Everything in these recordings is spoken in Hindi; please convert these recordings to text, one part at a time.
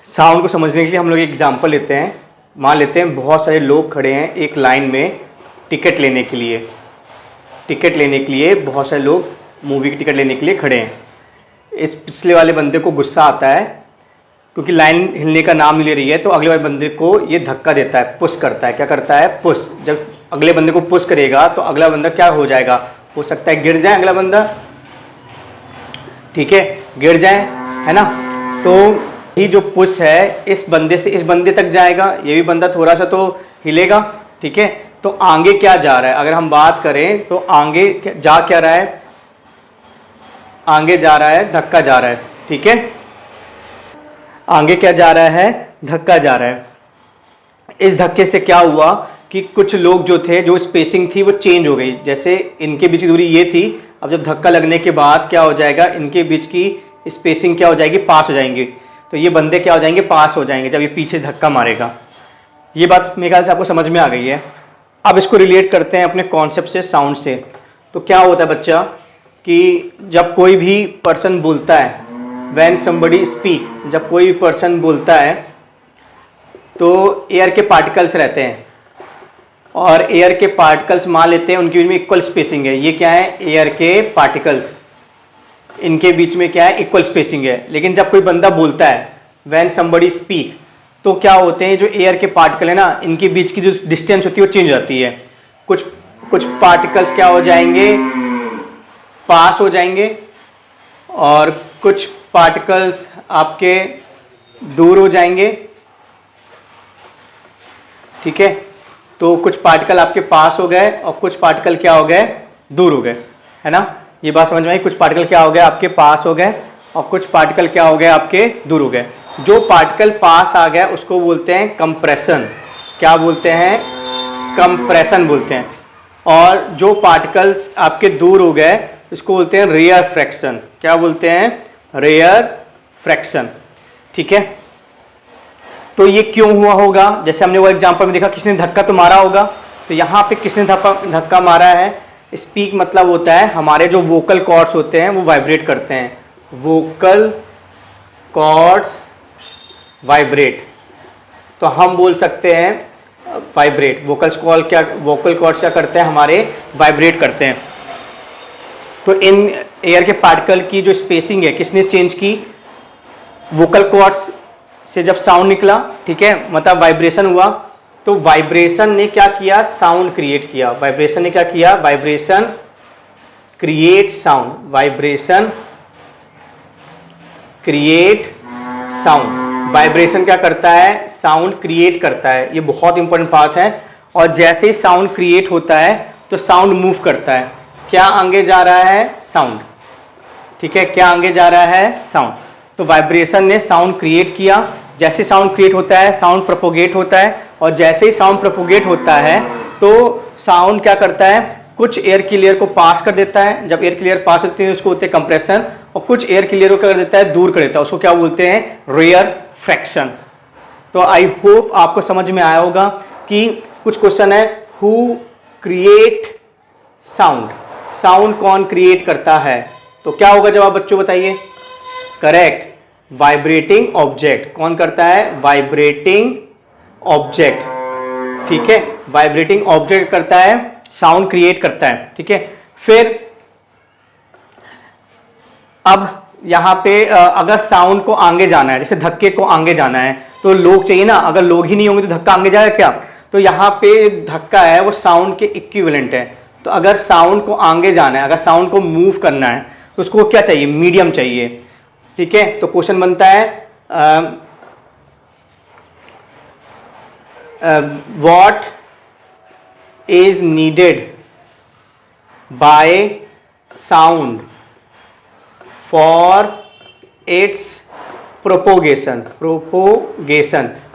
साउंड को समझने के लिए हम लोग एक एग्जांपल लेते हैं। मान लेते हैं बहुत सारे लोग खड़े हैं एक लाइन में टिकट लेने के लिए। बहुत सारे लोग मूवी की टिकट लेने के लिए खड़े हैं। इस पिछले वाले बंदे को गुस्सा आता है क्योंकि लाइन हिलने का नाम नहीं ले रही है, तो अगले वाले बंदे को ये धक्का देता है, पुश करता है। क्या करता है? पुश। जब अगले बंदे को पुश करेगा तो अगला बंदा क्या हो जाएगा? हो सकता है गिर जाए अगला बंदा, ठीक है, गिर जाए, है ना। तो ये जो पुश है इस बंदे से इस बंदे तक जाएगा, ये भी बंदा थोड़ा सा तो हिलेगा, ठीक है। तो आगे क्या जा रहा है? अगर हम बात करें तो आगे जा क्या रहा है? आगे जा रहा है, धक्का जा रहा है, ठीक है। आगे क्या जा रहा है? धक्का जा रहा है। इस धक्के से क्या हुआ कि कुछ लोग जो थे, जो स्पेसिंग थी वो चेंज हो गई। जैसे इनके बीच की दूरी ये थी, अब जब धक्का लगने के बाद क्या हो जाएगा? इनके बीच की स्पेसिंग क्या हो जाएगी? पास हो जाएंगी। तो ये बंदे क्या हो जाएंगे? पास हो जाएंगे जब ये पीछे धक्का मारेगा। ये बात मेरे ख्याल से आपको समझ में आ गई है। अब इसको रिलेट करते हैं अपने कॉन्सेप्ट से, साउंड से। तो क्या होता है बच्चा कि जब कोई भी पर्सन बोलता है, व्हेन समबडी स्पीक, जब कोई भी पर्सन बोलता है तो एयर के पार्टिकल्स रहते हैं, और एयर के पार्टिकल्स मान लेते हैं उनके बीच में इक्वल स्पेसिंग है। ये क्या है? एयर के पार्टिकल्स, इनके बीच में क्या है? इक्वल स्पेसिंग है। लेकिन जब कोई बंदा बोलता है, व्हेन समबडी स्पीक, तो क्या होते हैं? जो एयर के पार्टिकल है ना, इनके बीच की जो डिस्टेंस होती है वो चेंज हो जाती है। कुछ पार्टिकल्स क्या हो जाएंगे? पास हो जाएंगे, और कुछ पार्टिकल्स आपके दूर हो जाएंगे, ठीक है। तो कुछ पार्टिकल आपके पास हो गए और कुछ पार्टिकल क्या हो गए? दूर हो गए, है ना। ये बात समझ में आई? कुछ पार्टिकल क्या हो गए? आपके पास हो गए, और कुछ पार्टिकल क्या हो गए? आपके दूर हो गए। जो पार्टिकल पास आ गया उसको बोलते हैं कंप्रेशन। क्या बोलते हैं? कंप्रेशन बोलते हैं। और जो पार्टिकल्स आपके दूर हो गए उसको बोलते हैं रेयर फ्रैक्शन। क्या बोलते हैं? रेयर फ्रैक्शन, ठीक है। तो ये क्यों हुआ होगा? जैसे हमने वो एग्जांपल में देखा, किसने धक्का तो मारा होगा। तो यहाँ पे किसने धक्का मारा है? स्पीक मतलब होता है हमारे जो वोकल कॉर्ड्स होते हैं वो वाइब्रेट करते हैं। वोकल कॉर्ड्स वाइब्रेट, तो हम बोल सकते हैं वाइब्रेट। वोकल कॉर्ड्स क्या करते हैं? हमारे वाइब्रेट करते हैं। तो इन एयर के पार्टिकल की जो स्पेसिंग है किसने चेंज की? वोकल कॉर्ड्स से जब साउंड निकला, ठीक है, मतलब वाइब्रेशन हुआ, तो वाइब्रेशन ने क्या किया? साउंड क्रिएट किया। वाइब्रेशन ने क्या किया? Vibration create sound. Vibration create sound. Vibration क्या करता है? साउंड क्रिएट करता है। ये बहुत इंपॉर्टेंट बात है। और जैसे ही साउंड क्रिएट होता है तो साउंड मूव करता है। क्या आगे जा रहा है? साउंड, ठीक है। क्या आगे जा रहा है? साउंड। तो वाइब्रेशन ने साउंड क्रिएट किया। जैसे साउंड क्रिएट होता है साउंड प्रोपोगेट होता है, और जैसे ही साउंड प्रोपोगेट होता है तो साउंड क्या करता है? कुछ एयर की लेयर को पास कर देता है। जब एयर की लेयर पास होती है उसको बोलते हैं कंप्रेशन, और कुछ एयर की लेयर को क्या कर देता है? दूर कर देता है। उसको क्या बोलते हैं? Rarefaction. तो आई होप आपको समझ में आया होगा कि कुछ क्वेश्चन है, हु क्रिएट साउंड, साउंड कौन क्रिएट करता है? तो क्या होगा जवाब बच्चों बताइए? Correct, vibrating object. कौन करता है? वाइब्रेटिंग ऑब्जेक्ट, ठीक है। वाइब्रेटिंग ऑब्जेक्ट करता है, साउंड क्रिएट करता है, ठीक है। फिर अब यहाँ पे अगर साउंड को आगे जाना है, जैसे धक्के को आगे जाना है, तो लोग चाहिए ना। अगर लोग ही नहीं होंगे तो धक्का आगे जाएगा क्या? तो यहाँ पे धक्का है वो साउंड के इक्विवेलेंट है। तो अगर साउंड को आगे जाना है, अगर साउंड को मूव करना है, तो उसको क्या चाहिए? मीडियम चाहिए, ठीक है। तो क्वेश्चन बनता है what is needed by sound for its propagation.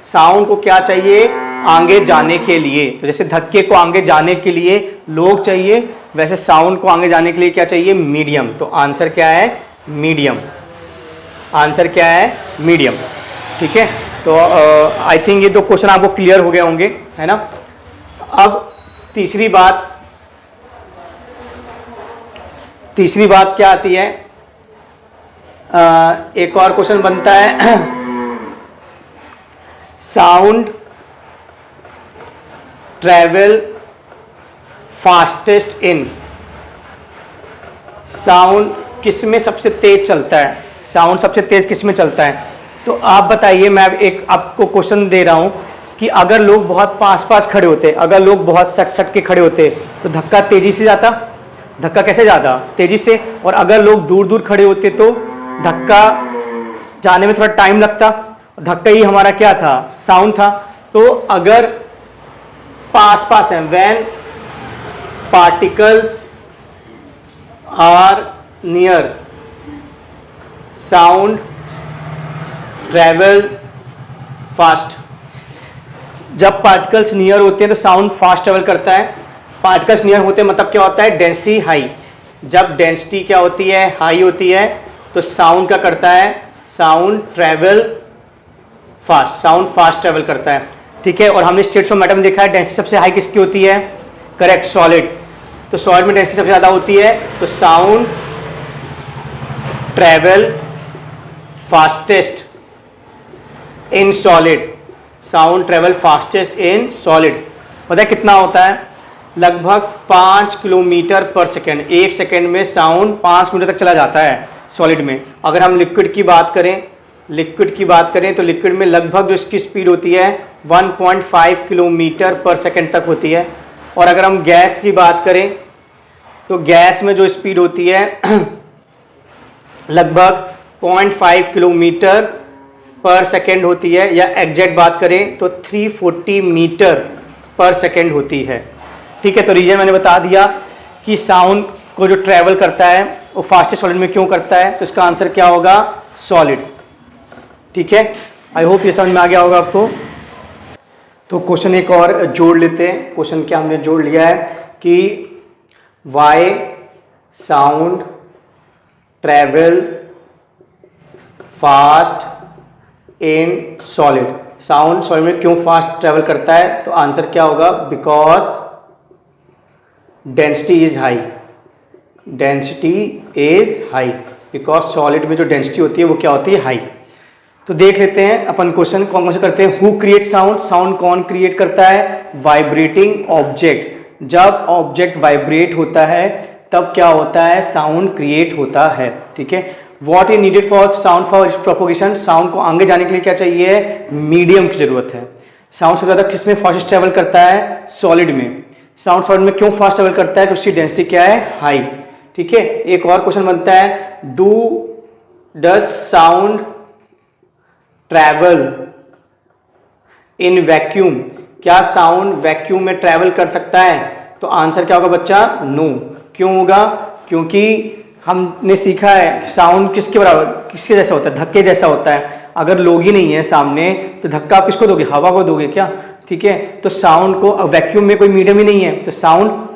Sound को क्या चाहिए? आगे जाने के लिए। तो जैसे धक्के को आगे जाने के लिए लोग चाहिए, वैसे साउंड को आगे जाने के लिए क्या चाहिए? मीडियम। तो आंसर क्या है? मीडियम। आंसर क्या है? मीडियम, ठीक है। तो आई थिंक ये दो क्वेश्चन आपको क्लियर हो गए होंगे, है ना। अब तीसरी बात क्या आती है? एक और क्वेश्चन बनता है sound travel fastest in, sound किस में सबसे तेज चलता है, साउंड सबसे तेज किस में चलता है। तो आप बताइए, मैं एक आपको क्वेश्चन दे रहा हूं कि अगर लोग बहुत पास पास खड़े होते, अगर लोग बहुत सट सट के खड़े होते तो धक्का तेजी से जाता, धक्का कैसे जाता, तेजी से। और अगर लोग दूर दूर खड़े होते तो धक्का जाने में थोड़ा टाइम लगता। धक्का ही हमारा क्या था, साउंड था। तो अगर पास पास है, when particles are near sound travel fast, जब पार्टिकल्स नियर होते हैं तो साउंड फास्ट ट्रेवल करता है। पार्टिकल्स नियर होते हैं मतलब क्या होता है, डेंसिटी हाई। जब डेंसिटी क्या होती है, हाई होती है, तो साउंड क्या करता है, sound travel fast, sound fast travel करता है। ठीक है, और हमने स्टेट्स ऑफ मैटर में देखा है डेंसिटी सबसे हाई किसकी होती है, करेक्ट, सॉलिड। तो सॉलिड में डेंसिटी सबसे ज़्यादा होती है, तो sound travel fastest in solid, sound travel fastest in solid. पता है कितना होता है, लगभग 5 किलोमीटर पर सेकेंड, एक सेकेंड में साउंड 5 मीटर तक चला जाता है सॉलिड में। अगर हम लिक्विड की बात करें, लिक्विड की बात करें तो लिक्विड में लगभग जो इसकी स्पीड होती है 1.5 किलोमीटर पर सेकेंड तक होती है। और अगर हम गैस की बात करें तो गैस में जो स्पीड होती है लगभग 0.5 किलोमीटर पर सेकेंड होती है, या एग्जैक्ट बात करें तो 340 मीटर पर सेकेंड होती है। ठीक है, तो रीजन मैंने बता दिया कि साउंड को जो ट्रैवल करता है वो फास्टेस्ट सॉलिड में क्यों करता है, तो इसका आंसर क्या होगा, सॉलिड। ठीक है, आई होप ये समझ में आ गया होगा आपको। तो क्वेश्चन एक और जोड़ लेते हैं। क्वेश्चन क्या हमने जोड़ लिया है कि Y sound travel fast in solid, sound solid में क्यों फास्ट ट्रैवल करता है, तो आंसर क्या होगा, because density is high, density is high, because solid में जो डेंसिटी होती है वो क्या होती है, हाई। तो देख लेते हैं अपन क्वेश्चन कौन कौन से करते हैं। हु क्रिएट साउंड, साउंड कौन क्रिएट करता है, वाइब्रेटिंग ऑब्जेक्ट। जब ऑब्जेक्ट वाइब्रेट होता है तब क्या होता है, साउंड क्रिएट होता है। ठीक है, what is needed for sound for propagation, sound को आगे जाने के लिए क्या चाहिए, मीडियम की जरूरत है। साउंड सबसे ज्यादा किस में फास्ट ट्रेवल करता है, सॉलिड में। साउंड सॉलिड में क्यों फास्ट ट्रेवल करता है, तो उसकी डेंसिटी क्या है, हाई। ठीक है, एक और क्वेश्चन बनता है, does sound travel in vacuum, क्या साउंड वैक्यूम में ट्रैवल कर सकता है, तो आंसर क्या होगा बच्चा, नो। क्यों होगा, क्योंकि हमने सीखा है साउंड किसके बराबर, किसके जैसा होता है, धक्के जैसा होता है। अगर लोग ही नहीं है सामने तो धक्का आप किसको दोगे, हवा को दोगे क्या। ठीक है, तो साउंड को, वैक्यूम में कोई मीडियम ही नहीं है तो साउंड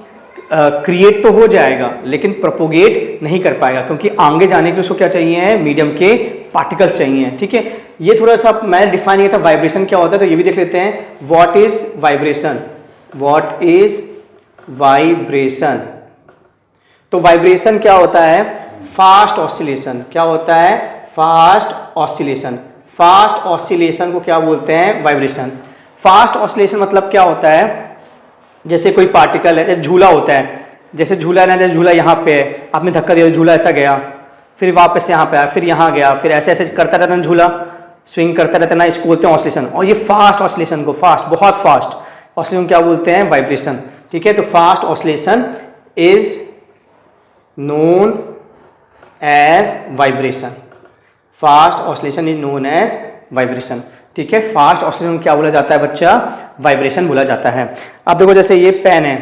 क्रिएट तो हो जाएगा लेकिन प्रोपोगेट नहीं कर पाएगा, क्योंकि आगे जाने के लिए उसको क्या चाहिए, मीडियम के पार्टिकल्स चाहिए। ठीक है, ये थोड़ा सा मैंने डिफाइन किया था वाइब्रेशन क्या होता है, तो ये भी देख लेते हैं। What is vibration, what is vibration, तो वाइब्रेशन क्या होता है, फास्ट ऑसिलेशन। क्या होता है, फास्ट ऑसिलेशन। फास्ट ऑसिलेशन को क्या बोलते हैं, वाइब्रेशन। फास्ट ऑसिलेशन मतलब क्या होता है, जैसे कोई पार्टिकल है, जैसे झूला होता है, जैसे झूला है ना, जैसे झूला यहाँ पे है, आपने धक्का दिया झूला ऐसा गया, फिर वापस यहाँ पे आया, फिर यहाँ गया, फिर ऐसे ऐसे करता रहता है झूला, स्विंग करता रहता है ना, इसको बोलते हैं ऑसिलेशन। और ये फास्ट ऑसिलेशन को, फास्ट, बहुत फास्ट ऑसिलेशन क्या बोलते हैं, वाइब्रेशन। ठीक है, तो fast oscillation is known as vibration, fast oscillation is known as vibration. ठीक है, फास्ट ऑसिलेशन क्या बोला जाता है बच्चा, वाइब्रेशन बोला जाता है। अब देखो जैसे ये पेन है,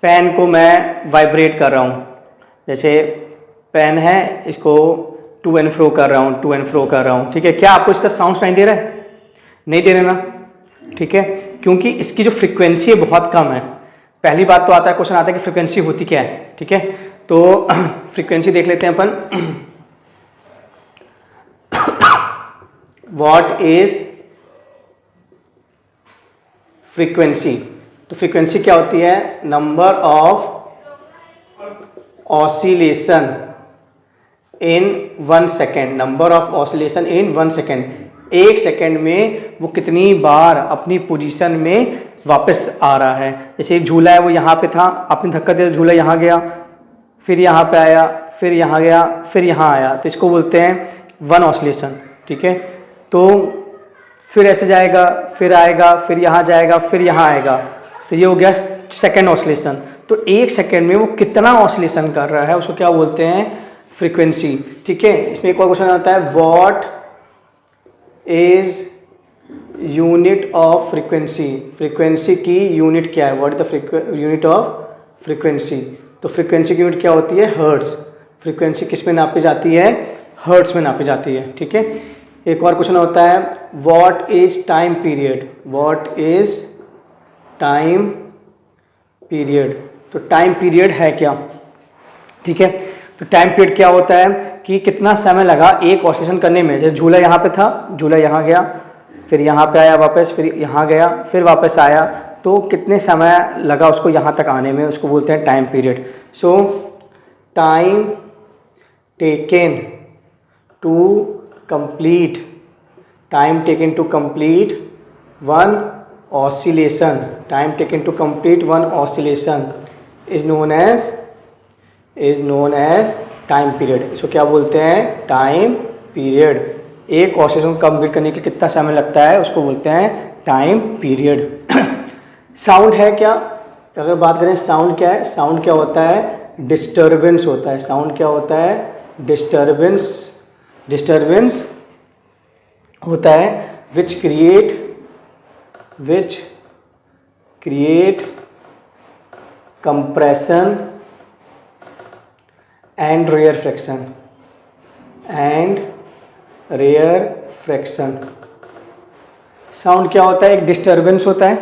पेन को मैं वाइब्रेट कर रहा हूँ, जैसे पेन है इसको टू एंड फ्रो कर रहा हूँ, टू एंड फ्रो कर रहा हूँ। ठीक है, क्या आपको इसका साउंड सुनाई दे रहा है, नहीं दे रहे ना। ठीक है, क्योंकि इसकी जो फ्रीक्वेंसी है बहुत कम है। पहली बात तो आता है, क्वेश्चन आता है कि फ्रीक्वेंसी होती क्या है। ठीक है, तो फ्रीक्वेंसी देख लेते हैं अपन। व्हाट इज फ्रीक्वेंसी, तो फ्रीक्वेंसी क्या होती है, number of oscillation in 1 second, number of oscillation in 1 second. 1 second में वो कितनी बार अपनी पोजीशन में वापस आ रहा है। जैसे एक झूला है, वो यहाँ पे था, आपने धक्का दिया, झूला यहाँ गया, फिर यहाँ पे आया, फिर यहाँ गया, फिर यहाँ आया, तो इसको बोलते हैं वन ऑसिलेशन। ठीक है, तो फिर ऐसे जाएगा, फिर आएगा, फिर यहाँ जाएगा, फिर यहाँ आएगा, तो ये हो गया सेकेंड ऑसिलेशन। तो 1 सेकेंड में वो कितना ऑसिलेशन कर रहा है उसको क्या बोलते हैं, फ्रीक्वेंसी। ठीक है, इसमें एक और क्वेश्चन आता है, what is unit of frequency. Frequency की यूनिट क्या है, what is the unit of frequency. तो फ्रीक्वेंसी की यूनिट क्या होती है, हर्ट्ज। फ्रीक्वेंसी किस में नापी जाती है, हर्ट्ज में नापी जाती है। ठीक है, एक और क्वेश्चन होता है, what is time period. What is time period. तो टाइम पीरियड है क्या। ठीक है, तो टाइम पीरियड क्या होता है कि कितना समय लगा एक ऑसिलेशन करने में। जैसे झूला यहाँ पे था, झूला यहाँ गया, फिर यहाँ पे आया वापस, फिर यहाँ गया, फिर वापस आया, तो कितने समय लगा उसको यहाँ तक आने में, उसको बोलते हैं time period. So time taken to complete, time taken to complete one oscillation, time taken to complete one oscillation is known as time period। इसको क्या बोलते हैं, टाइम पीरियड। एक ऑसिलेशन को कंप्लीट करने के कितना समय लगता है उसको बोलते हैं टाइम पीरियड। साउंड है क्या, अगर बात करें साउंड क्या है, साउंड क्या होता है, डिस्टर्बेंस होता है। साउंड क्या होता है, डिस्टर्बेंस। डिस्टर्बेंस होता है which create compression and rarefaction sound क्या होता है, एक डिस्टर्बेंस होता है।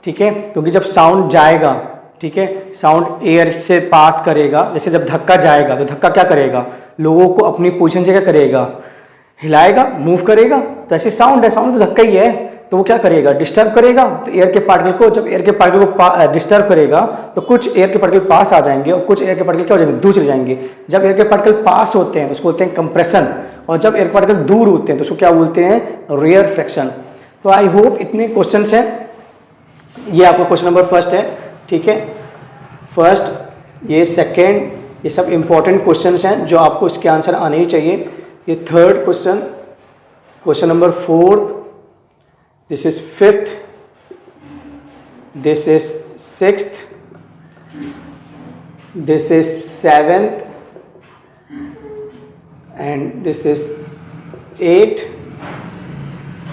ठीक है, क्योंकि जब साउंड जाएगा, ठीक है, साउंड एयर से पास करेगा, जैसे जब धक्का जाएगा तो धक्का क्या करेगा, लोगों को अपनी पोजीशन से क्या करेगा, हिलाएगा, मूव करेगा। तो ऐसे साउंड है, साउंड तो धक्का ही है, तो वो क्या करेगा, डिस्टर्ब करेगा तो एयर के पार्टिकल को। जब एयर के पार्टिकल को डिस्टर्ब करेगा तो कुछ एयर के पार्टिकल पास आ जाएंगे और कुछ एयर के पार्टिकल क्या हो जाएंगे, दूर चले जाएंगे। जब एयर के पार्टिकल पास होते हैं तो उसको बोलते हैं कंप्रेशन, और जब एयर के पार्टिकल दूर होते हैं तो उसको क्या बोलते हैं, रेयरफैक्शन। तो आई होप इतने क्वेश्चन हैं, ये आपका क्वेश्चन नंबर फर्स्ट है। ठीक है, फर्स्ट, ये सेकेंड, ये सब इंपॉर्टेंट क्वेश्चन हैं जो आपको इसके आंसर आने ही चाहिए। ये third question, question number fourth, this is fifth, this is sixth, this is seventh, and this is eighth,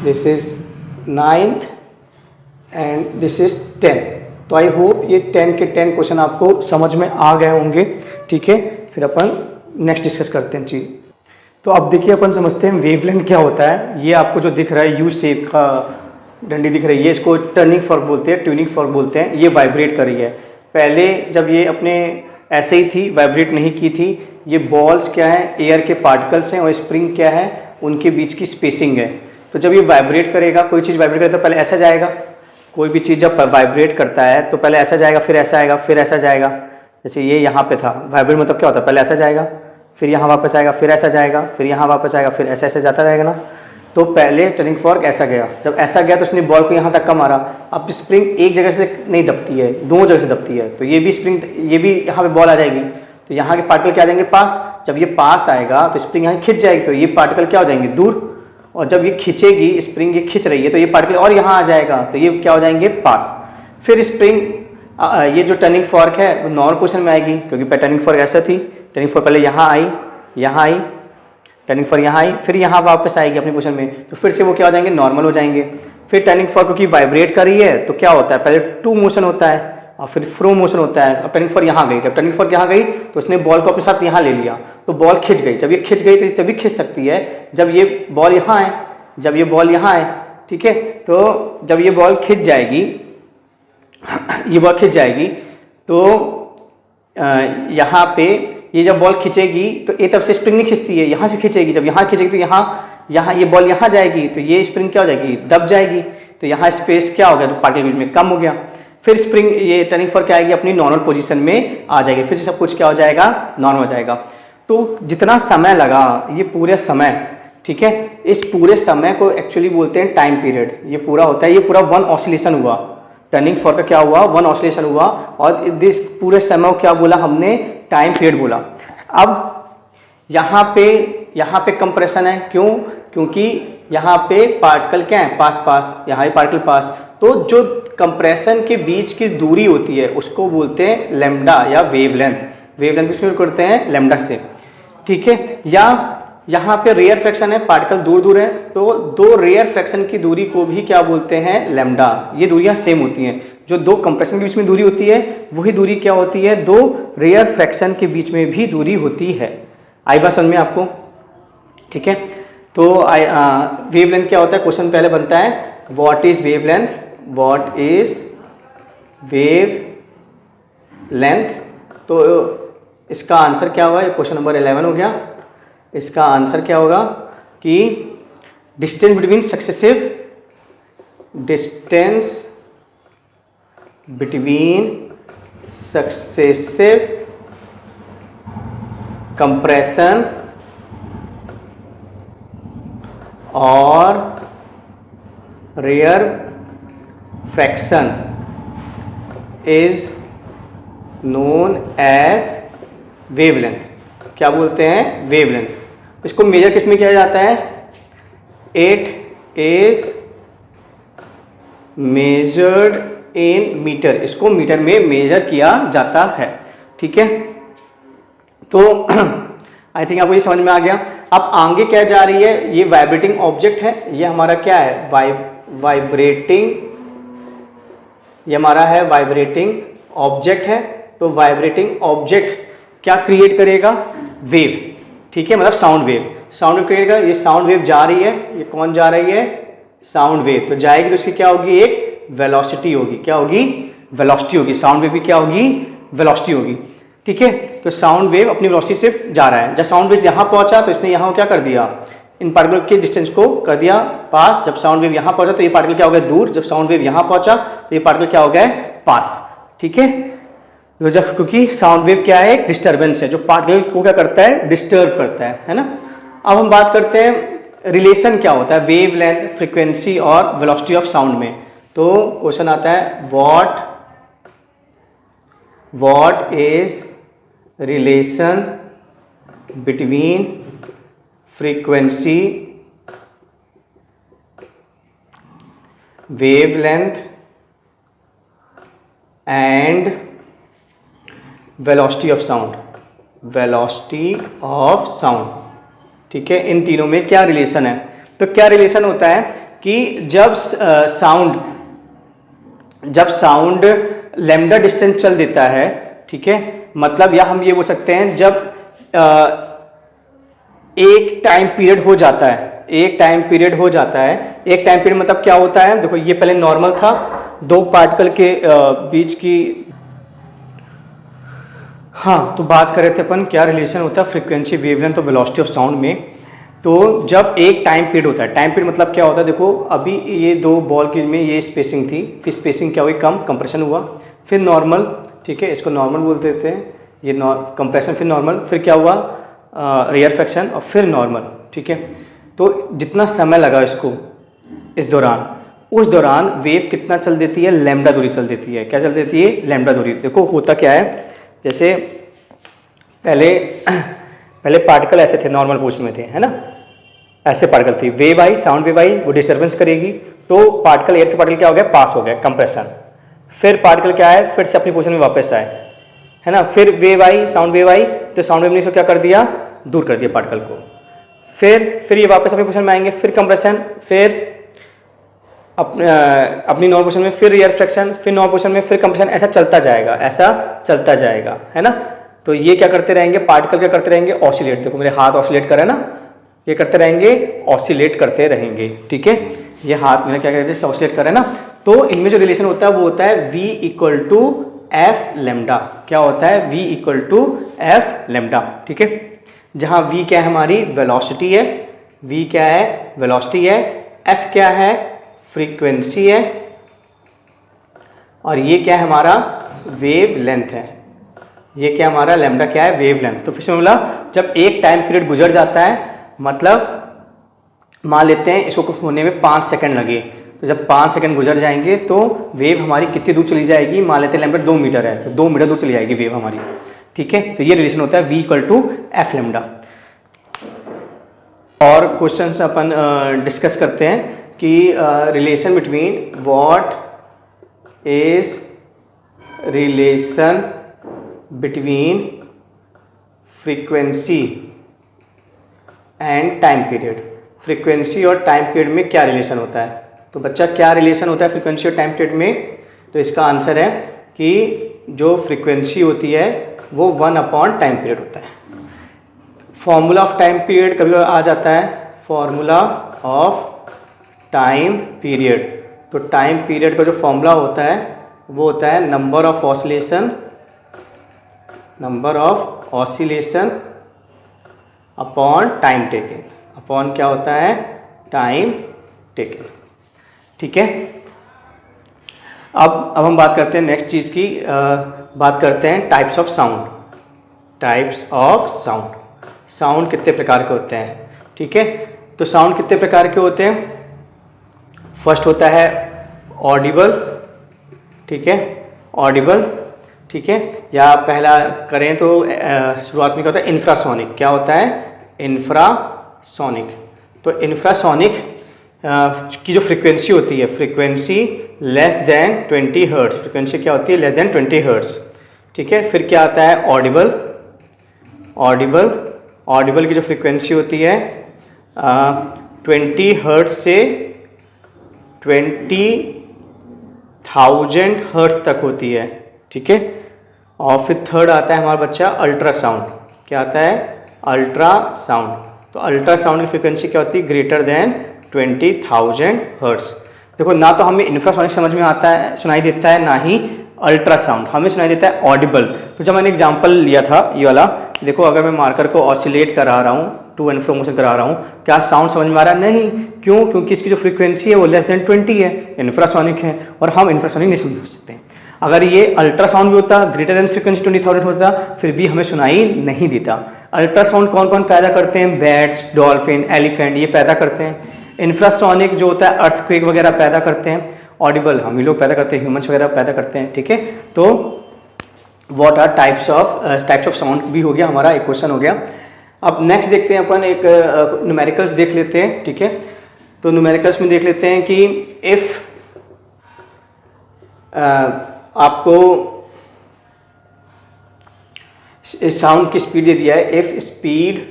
this is ninth, and this is 10। तो आई होप ये 10 के 10 क्वेश्चन आपको समझ में आ गए होंगे। ठीक है, फिर अपन नेक्स्ट डिस्कस करते हैं जी। तो अब देखिए अपन समझते हैं वेवलेंथ क्या होता है। ये आपको जो दिख रहा है यू शेप का डंडी दिख रही है, इसको टर्निंग फॉर्क बोलते हैं, ट्यूनिंग फॉर्क बोलते हैं। ये वाइब्रेट कर रही है। पहले जब ये अपने ऐसे ही थी, वाइब्रेट नहीं की थी, ये बॉल्स क्या है, एयर के पार्टिकल्स हैं, और स्प्रिंग क्या है, उनके बीच की स्पेसिंग है। तो जब ये वाइब्रेट करेगा, कोई चीज़ वाइब्रेट करता है पहले ऐसा जाएगा, कोई भी चीज़ जब वाइब्रेट करता है तो पहले ऐसा जाएगा, फिर ऐसा आएगा, फिर ऐसा जाएगा। जैसे ये यहाँ पे था, वाइब्रेट मतलब क्या होता है, पहले ऐसा जाएगा, फिर यहाँ वापस आएगा, फिर ऐसा जाएगा, फिर यहाँ वापस आएगा, फिर ऐसा ऐसा जाता रहेगा ना। तो पहले टर्निंग फॉर्क ऐसा गया, जब ऐसा गया तो उसने बॉल को यहाँ तक का मारा। अब स्प्रिंग एक जगह से नहीं दबती है, दो जगह से दबती है, तो ये भी स्प्रिंग, ये भी यहाँ पे बॉल आ जाएगी, तो यहाँ के पार्टिकल क्या आ जाएंगे, पास। जब ये पास आएगा तो स्प्रिंग यहाँ खिंच जाएगी, तो ये पार्टिकल क्या हो जाएंगे, दूर। और जब ये खींचेगी, स्प्रिंग ये खींच रही है, तो ये पार्टिकल और यहाँ आ जाएगा, तो ये क्या हो जाएंगे, पास। फिर स्प्रिंग, ये जो टर्निंग फॉर्क है वो नॉर्मल पोजीशन में आएगी, क्योंकि टर्निंग फॉर्क ऐसा थी, टर्निंग फॉर्क पहले यहाँ आई, यहाँ आई, टर्निंग फॉर्क यहाँ आई, फिर यहाँ वापस आएगी अपनी पोजीशन में, तो फिर से वो क्या हो जाएंगे, नॉर्मल हो जाएंगे। फिर टर्निंग फॉर्क क्योंकि वाइब्रेट कर रही है तो क्या होता है, पहले टू मोशन होता है और फिर फ्रो मोशन होता है। अब टर्निंग फॉर्क यहाँ गई, जब टर्निंग फॉर्क यहाँ गई तो उसने बॉल को अपने साथ यहाँ ले लिया, तो बॉल खिंच गई। जब ये खिंच गई तो तभी खिंच सकती है जब ये बॉल यहाँ आए, जब ये बॉल यहाँ आए, ठीक है। तो जब ये बॉल खिंच जाएगी, ये बॉल खिंच जाएगी, तो यहाँ पे ये जब बॉल खिंचेगी तो एक तरफ से स्प्रिंग नहीं खिंचती है, यहाँ से खिंचेगी। जब यहाँ खिंचेगी तो यहाँ ये बॉल यहाँ जाएगी, तो ये स्प्रिंग क्या हो जाएगी, दब जाएगी, तो यहाँ स्पेस क्या हो गया, तो पार्टिकल में कम हो गया। फिर स्प्रिंग, ये टर्निंग फॉर्क क्या आएगी, अपनी नॉर्मल पोजीशन में आ जाएगी, फिर से सब कुछ क्या हो जाएगा, नॉर्मल हो जाएगा। तो जितना समय लगा, ये पूरे समय, ठीक है। इस पूरे समय को एक्चुअली बोलते हैं टाइम पीरियड। ये पूरा होता है, ये पूरा वन ऑसिलेशन हुआ, टर्निंग फॉर्क का क्या हुआ, वन ऑसिलेशन हुआ, और इस पूरे समय को क्या बोला हमने, टाइम पीरियड बोला। अब यहाँ पे कंप्रेशन है, क्यों, क्योंकि यहाँ पे पार्टिकल क्या है, पास, यहाँ ये पार्टिकल पास, तो जो कंप्रेशन के बीच की दूरी होती है उसको बोलते हैं लैम्डा या वेवलेंथ। वेवलेंथ किससे करते हैं, लैम्डा से, ठीक है। या यहाँ पे रेयर फ्रैक्शन है, पार्टिकल दूर दूर है, तो दो रेयर फ्रैक्शन की दूरी को भी क्या बोलते हैं, लैम्डा। ये दूरियां सेम होती हैं, जो दो कंप्रेशन के बीच में दूरी होती है वही दूरी क्या होती है, दो रेयर फ्रैक्शन के बीच में भी दूरी होती है। आई बात समझ में आपको, ठीक है। तो वेवलेंथ क्या होता है, क्वेश्चन पहले बनता है what is wavelength, what is wave length. तो इसका आंसर क्या होगा, ये क्वेश्चन नंबर 11 हो गया। इसका आंसर क्या होगा कि डिस्टेंस बिटवीन सक्सेसिव कंप्रेशन और rarefaction is known as wavelength. क्या बोलते हैं, वेवलेंथ। इसको मेजर किस में किया जाता है, it is measured in metre. इसको मीटर में मेजर किया जाता है, ठीक है। तो आई थिंक आपको ये समझ में आ गया। अब आगे क्या जा रही है, ये वाइब्रेटिंग ऑब्जेक्ट है, ये हमारा क्या है, वाइब्रेटिंग, ये हमारा है वाइब्रेटिंग ऑब्जेक्ट है। तो वाइब्रेटिंग ऑब्जेक्ट क्या क्रिएट करेगा, वेव, ठीक है, मतलब sound wave. Sound wave create करेगा, ये साउंड वेव जा रही है, ये कौन जा रही है, साउंड वेव। तो जाएगी तो उसकी क्या होगी, एक वेलोसिटी होगी। क्या होगी, वेलोसिटी होगी। साउंड वेव की क्या होगी, वेलोसिटी होगी, ठीक है। तो साउंड वेव अपनी वेलोसिटी से जा रहा है। जब साउंड वेव यहाँ पहुंचा तो इसने यहाँ क्या कर दिया, इन पार्टिकल के डिस्टेंस को कर दिया पास। जब साउंड वेव यहाँ पहुंचा तो ये पार्टिकल क्या हो गया, दूर। जब साउंड वेव यहाँ पहुंचा तो ये पार्टिकल क्या हो गया, पास, ठीक है। तो जब, क्योंकि साउंड वेव क्या है, एक डिस्टर्बेंस है जो पार्टिकल को क्या करता है, डिस्टर्ब करता है ना। अब हम बात करते हैं रिलेशन क्या होता है वेव लेंथ, फ्रीक्वेंसी और वेलोसिटी ऑफ साउंड में। तो क्वेश्चन आता है what is relation between frequency, wavelength and velocity of sound, velocity of sound, ठीक है। इन तीनों में क्या रिलेशन है। तो क्या रिलेशन होता है कि जब साउंड लैम्डा डिस्टेंस चल देता है, ठीक है, मतलब या हम ये बोल सकते हैं जब एक टाइम पीरियड हो जाता है, एक टाइम पीरियड मतलब क्या होता है, देखो ये पहले नॉर्मल था, दो पार्टिकल के बीच की, हाँ, तो बात कर रहे थे अपन क्या रिलेशन होता है फ्रीक्वेंसी, वेवलेंथ और वेलोसिटी ऑफ साउंड में। तो जब एक टाइम पीरियड होता है, टाइम पीरियड मतलब क्या होता है, देखो अभी ये दो बॉल के में ये स्पेसिंग थी, फिर स्पेसिंग क्या हुई, कम, कंप्रेशन हुआ, फिर नॉर्मल, ठीक है, इसको नॉर्मल बोलते थे, ये कंप्रेशन, फिर नॉर्मल, फिर क्या हुआ, रेयर फ्रैक्शन और फिर नॉर्मल, ठीक है। तो जितना समय लगा इसको, इस दौरान, उस दौरान वेव कितना चल देती है, लैम्डा दूरी चल देती है। क्या चल देती है, लैम्डा दूरी। देखो होता क्या है, जैसे पहले पार्टिकल ऐसे थे, नॉर्मल पोजीशन में थे, है ना, ऐसे पार्टिकल थी, वेव आई, साउंड वेव आई, वो डिस्टर्बेंस करेगी, तो पार्टिकल, एयर के पार्टिकल क्या हो गया, पास हो गया, कंप्रेशन। फिर पार्टिकल क्या है, फिर से अपनी पोजीशन में वापस आए, है ना, फिर वेव आई, साउंड वेव आई, तो साउंड वेव ने इसको क्या कर दिया, दूर कर दिया पार्टिकल को। फिर ये वापस अपनी पोजीशन में आएंगे, फिर कंप्रेशन, फिर अपनी नॉर्मल पोजीशन में, फिर रेयर फ्रैक्शन, फिर नॉर्मल पोजीशन में, फिर कंप्रेशन, ऐसा चलता जाएगा, है ना। तो ये क्या करते रहेंगे, पार्टिकल क्या करते रहेंगे, ऑसिलेट। देखो मेरे हाथ ऑसिलेट कर रहे हैं ना, ये करते रहेंगे, ऑसिलेट करते रहेंगे, ठीक है। ये हाथ मेरा क्या कर रहे हैं, ऑसिलेट कर रहे हैं ना। तो इनमें जो रिलेशन होता है वो होता है V = F लैम्डा। क्या होता है, V = F लैम्डा, ठीक है। जहाँ V क्या है, हमारी वेलोसिटी है, V क्या है, वेलोसिटी है, F क्या है, फ्रीक्वेंसी है, और ये क्या है, हमारा वेव लेंथ है। ये क्या हमारा लैम्डा क्या है, वेव लेंथ। तो फिर से बोला, जब एक टाइम पीरियड गुजर जाता है, मतलब मान लेते हैं इसको कुछ होने में 5 सेकंड लगे, तो जब 5 सेकंड गुजर जाएंगे तो वेव हमारी कितनी दूर चली जाएगी, मान लेते हैं लैम्डा 2 मीटर है, तो 2 मीटर दूर चली जाएगी वेव हमारी। ठीक है, तो ये रिलेशन होता है v equal to f lambda. और क्वेश्चन अपन डिस्कस करते हैं कि relation between what is relation between frequency and time period. Frequency और टाइम पीरियड में क्या रिलेशन होता है? तो बच्चा क्या रिलेशन होता है फ्रीक्वेंसी और टाइम पीरियड में? तो इसका आंसर है कि जो फ्रीक्वेंसी होती है वो 1/टाइम पीरियड होता है। फॉर्मूला ऑफ टाइम पीरियड कभी आ जाता है, फॉर्मूला ऑफ टाइम पीरियड। तो टाइम पीरियड का जो फॉर्मूला होता है वो होता है number of oscillation upon time taken, upon क्या होता है, टाइम टेकन। ठीक है, अब हम बात करते हैं नेक्स्ट चीज़ की, बात करते हैं types of sound. Types of sound, sound कितने प्रकार के होते हैं? ठीक है, तो साउंड कितने प्रकार के होते हैं? फर्स्ट होता है ऑडिबल, ठीक है, ऑडिबल, ठीक है, या पहला करें तो शुरुआत में क्या होता है, इंफ्रासोनिक। क्या होता है, इंफ्रासोनिक। तो इंफ्रासोनिक की जो फ्रीक्वेंसी होती है, frequency less than 20 hertz, frequency क्या होती है, लेस देन 20 हर्ट्ज। ठीक है, फिर क्या आता है, ऑडिबल। ऑडिबल की जो फ्रीक्वेंसी होती है 20 हर्ट्ज से 20,000 हर्ट्ज तक होती है। ठीक है, और फिर थर्ड आता है हमारा बच्चा अल्ट्रासाउंड। क्या आता है, अल्ट्रासाउंड। तो अल्ट्रासाउंड की फ्रीक्वेंसी क्या होती है, ग्रेटर देन 20,000 हर्ट्ज। देखो, ना तो हमें इंफ्रासोनिक समझ में आता है, सुनाई देता है, ना ही अल्ट्रासाउंड हमें सुनाई देता है ऑडिबल। तो जब मैंने एग्जांपल लिया था ये वाला, देखो अगर मैं मार्कर को ऑसिलेट करा रहा हूँ, टू एंड फ्रो मोशन करा रहा हूँ, क्या साउंड समझ में आ रहा है? नहीं। क्यों? क्योंकि इसकी जो फ्रीक्वेंसी है वो लेस देन 20 है, इंफ्रासोनिक है, और हम इंफ्रासोनिक नहीं समझ सकते हैं। अगर ये अल्ट्रासाउंड भी होता, ग्रेटर देन फ्रीक्वेंसी 20,000 होता, फिर भी हमें सुनाई नहीं देता। अल्ट्रासाउंड कौन कौन पैदा करते हैं? बैट्स, डॉल्फिन, एलिफेंट, ये पैदा करते हैं। इंफ्रासोनिक जो होता है अर्थक्वेक वगैरह पैदा करते हैं। ऑडिबल हम ही लोग पैदा करते हैं, ह्यूमंस वगैरह पैदा करते हैं। ठीक है, तो what are types of sound भी हो गया हमारा, एक क्वेश्चन हो गया। अब नेक्स्ट देखते हैं अपन, एक न्यूमेरिकल्स देख लेते हैं। ठीक है, तो न्यूमेरिकल्स में देख लेते हैं कि इफ आपको साउंड की स्पीड दे दिया है, if speed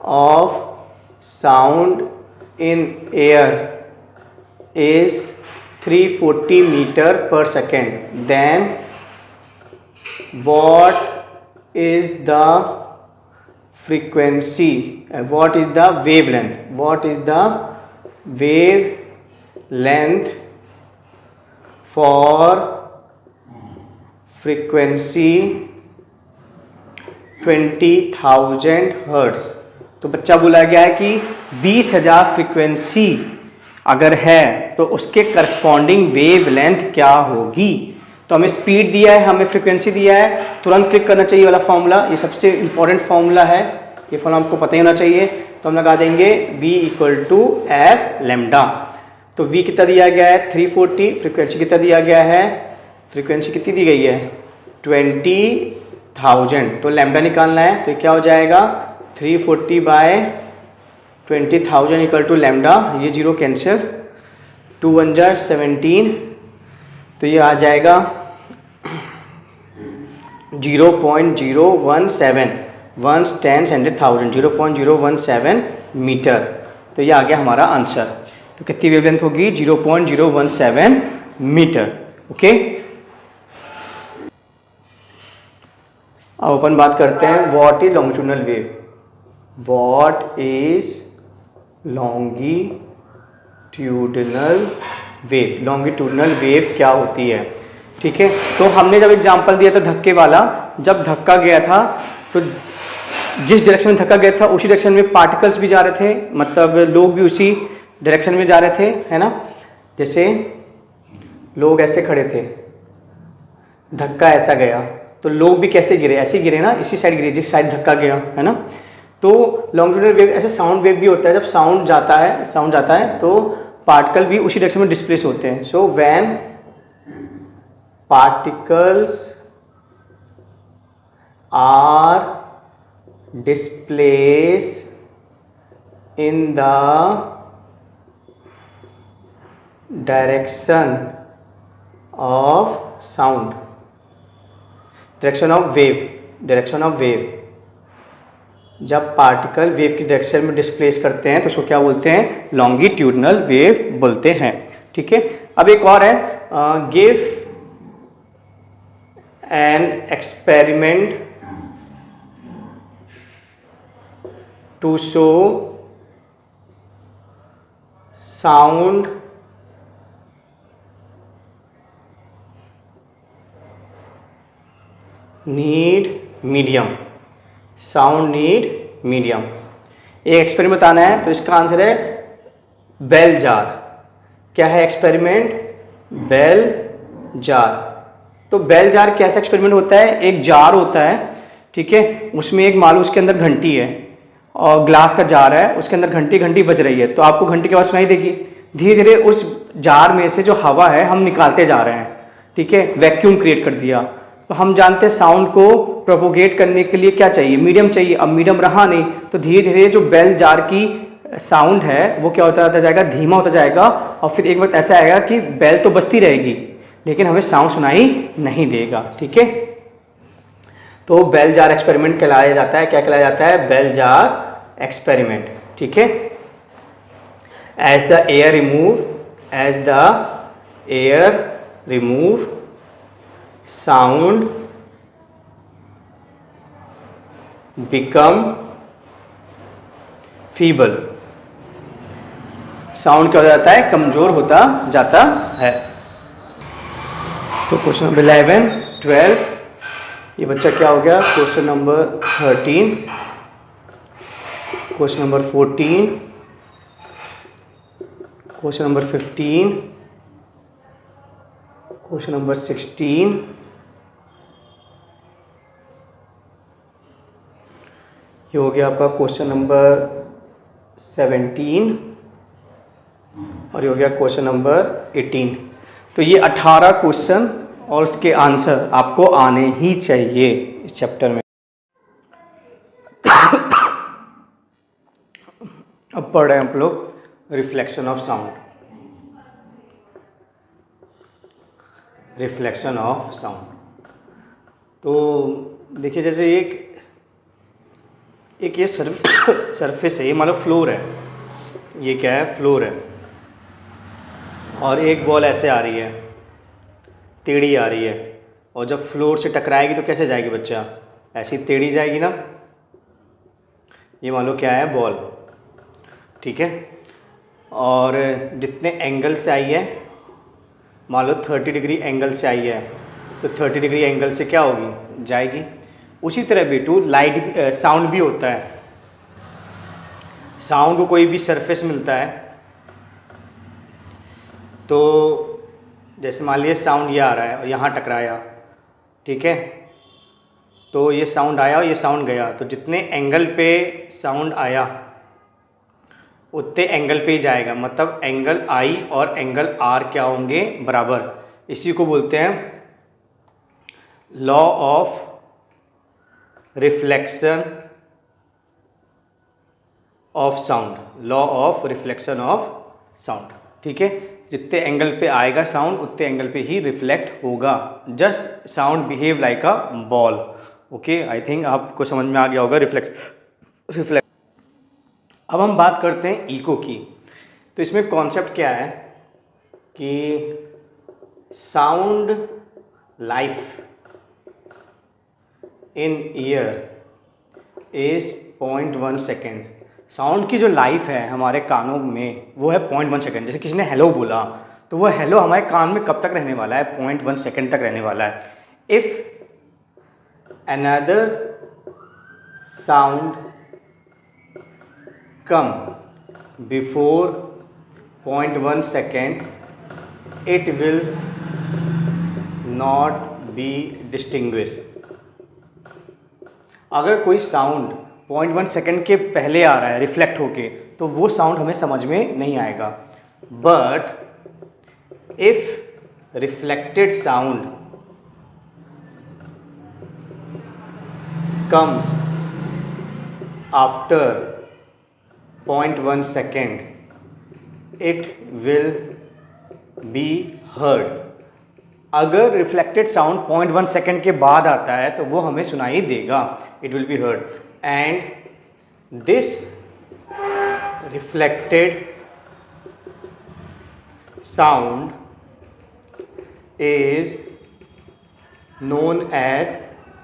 of sound in air is 340 meter per second, then what is the frequency, what is the wavelength for frequency 20,000 hertz। तो बच्चा बोला गया है कि 20,000 फ्रीक्वेंसी अगर है तो उसके करस्पॉन्डिंग वेव लेंथ क्या होगी। तो हमें स्पीड दिया है, हमें फ्रीक्वेंसी दिया है, तुरंत क्लिक करना चाहिए वाला फॉर्मूला, ये सबसे इंपॉर्टेंट फॉर्मूला है, ये फॉर्मूला हमको पता ही होना चाहिए। तो हम लगा देंगे v equal to f lambda. तो v कितना दिया गया है, 340, फ्रीक्वेंसी कितना दिया गया है, फ्रीक्वेंसी कितनी दी गई है, 20,000। तो लेमडा निकालना है, तो क्या हो जाएगा, 340 बाय 20,000 इक्वल टू लेमडा, ये जीरो कैंसिल, 2 1 जा 17, तो ये आ जाएगा 0.017, 1 10 100,000, 0.017 मीटर। तो ये आ गया हमारा आंसर। तो कितनी वेवलेंथ होगी, 0.017 मीटर। ओके, अब अपन बात करते हैं what is longitudinal wave. What is longitudinal wave, longitudinal wave क्या होती है। ठीक है, तो हमने जब एग्जांपल दिया था धक्के वाला, जब धक्का गया था तो जिस डायरेक्शन में धक्का गया था उसी डायरेक्शन में पार्टिकल्स भी जा रहे थे, मतलब लोग भी उसी डायरेक्शन में जा रहे थे, है ना। जैसे लोग ऐसे खड़े थे, धक्का ऐसा गया, तो लोग भी कैसे गिरे, ऐसे गिरे ना, इसी साइड गिरे जिस साइड धक्का गया, है ना। तो लॉन्गिट्यूडनल वेव ऐसे साउंड वेव भी होता है, जब साउंड जाता है तो पार्टिकल भी उसी डायरेक्शन में डिस्प्लेस होते हैं. So when particles are displaced in the direction of sound, direction of wave, जब पार्टिकल वेव की डायरेक्शन में डिस्प्लेस करते हैं तो उसको क्या बोलते हैं, लॉन्गिट्यूडनल वेव बोलते हैं. ठीक है. अब एक और है, give an experiment to show sound need medium. एक एक्सपेरिमेंट बताना है तो इसका आंसर है बेल जार. क्या है एक्सपेरिमेंट, बेल जार. तो बेल जार कैसा एक्सपेरिमेंट होता है, एक जार होता है, ठीक है, उसमें एक मालूम उसके अंदर घंटी है और ग्लास का जार है, उसके अंदर घंटी बज रही है, तो आपको घंटी की आवाज़ सुनाई देगी. धीरे धीरे उस जार में से जो हवा है हम निकालते जा रहे हैं. ठीक है, वैक्यूम क्रिएट कर दिया. तो हम जानते हैं साउंड को प्रोपोगेट करने के लिए क्या चाहिए, मीडियम चाहिए. अब मीडियम रहा नहीं तो धीरे धीरे जो बेल जार की साउंड है वो क्या होता जाएगा, धीमा होता जाएगा. और फिर एक वक्त ऐसा आएगा कि बेल तो बजती रहेगी लेकिन हमें साउंड सुनाई नहीं देगा. ठीक है. तो बेल जार एक्सपेरिमेंट कहलाया जाता है. क्या कहलाया जाता है, बेल जार एक्सपेरिमेंट. ठीक है. As the air remove sound become feeble. Sound क्या हो जाता है, कमजोर होता जाता है. तो क्वेश्चन नंबर 11, 12, ये बच्चा क्या हो गया, question number 13, question number 14, question number 15, question number 16, ये हो गया आपका क्वेश्चन नंबर 17 और ये हो गया क्वेश्चन नंबर 18. तो ये 18 क्वेश्चन और उसके आंसर आपको आने ही चाहिए इस चैप्टर में. अब पढ़ रहे हैं हम लोग reflection of sound. Reflection of sound. तो देखिए जैसे एक ये सरफेस है, ये मान लो फ्लोर है, ये क्या है, फ्लोर है, और एक बॉल ऐसे आ रही है, टेढ़ी आ रही है, और जब फ्लोर से टकराएगी तो कैसे जाएगी बच्चा, ऐसी टेढ़ी जाएगी ना. ये मान लो क्या है, बॉल. ठीक है. और जितने एंगल से आई है, मान लो 30 डिग्री एंगल से आई है, तो 30 डिग्री एंगल से क्या होगी, जाएगी. उसी तरह बेटू लाइट साउंड भी होता है. साउंड को कोई भी सरफेस मिलता है तो जैसे मान लीजिए साउंड ये आ रहा है और यहाँ टकराया, ठीक है, तो ये साउंड आया और ये साउंड गया, तो जितने एंगल पे साउंड आया उतने एंगल पे ही जाएगा. मतलब एंगल आई और एंगल आर क्या होंगे, बराबर. इसी को बोलते हैं law of reflection of sound. Law of reflection of sound. ठीक है. जितने एंगल पे आएगा साउंड उतने एंगल पे ही रिफ्लेक्ट होगा. Just sound behave like a ball. Okay, I think आपको समझ में आ गया होगा रिफ्लेक्ट. अब हम बात करते हैं इको की. तो इसमें कॉन्सेप्ट क्या है कि sound life in year is 0.1 second. Sound की जो लाइफ है हमारे कानों में वो है 0.1 सेकेंड. जैसे किसी ने हेलो बोला तो वो हेलो हमारे कान में कब तक रहने वाला है, 0.1 सेकेंड तक रहने वाला है. If another sound come before 0.1 second it will not be distinguished. अगर कोई साउंड 0.1 सेकेंड के पहले आ रहा है रिफ्लेक्ट होके, तो वो साउंड हमें समझ में नहीं आएगा। But if reflected sound comes after 0.1 second it will be heard. अगर रिफ्लेक्टेड साउंड 0.1 सेकेंड के बाद आता है तो वो हमें सुनाई देगा, it will be heard. And this reflected sound is known as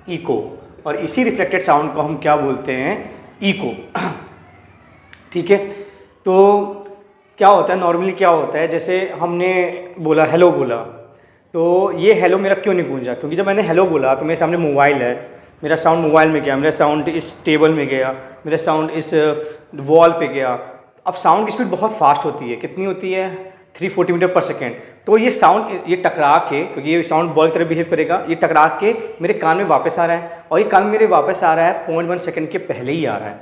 echo, और इसी रिफ्लेक्टेड साउंड को हम क्या बोलते हैं, इको। ठीक है, तो क्या होता है नॉर्मली, क्या होता है जैसे हमने बोला हेलो बोला, तो ये हेलो मेरा क्यों नहीं गूंजा, क्योंकि जब मैंने हेलो बोला तो मेरे सामने मोबाइल है, मेरा साउंड मोबाइल में गया, मेरा साउंड इस टेबल में गया, मेरा साउंड इस वॉल पे गया। अब साउंड की स्पीड बहुत फास्ट होती है, कितनी होती है, 340 मीटर पर सेकेंड। तो ये साउंड ये टकरा के, क्योंकि ये साउंड बॉल की तरह बिहेव करेगा, ये टकरा के मेरे कान में वापस आ रहा है, और ये कान में मेरे वापस आ रहा है 0.1 सेकेंड के पहले ही आ रहा है।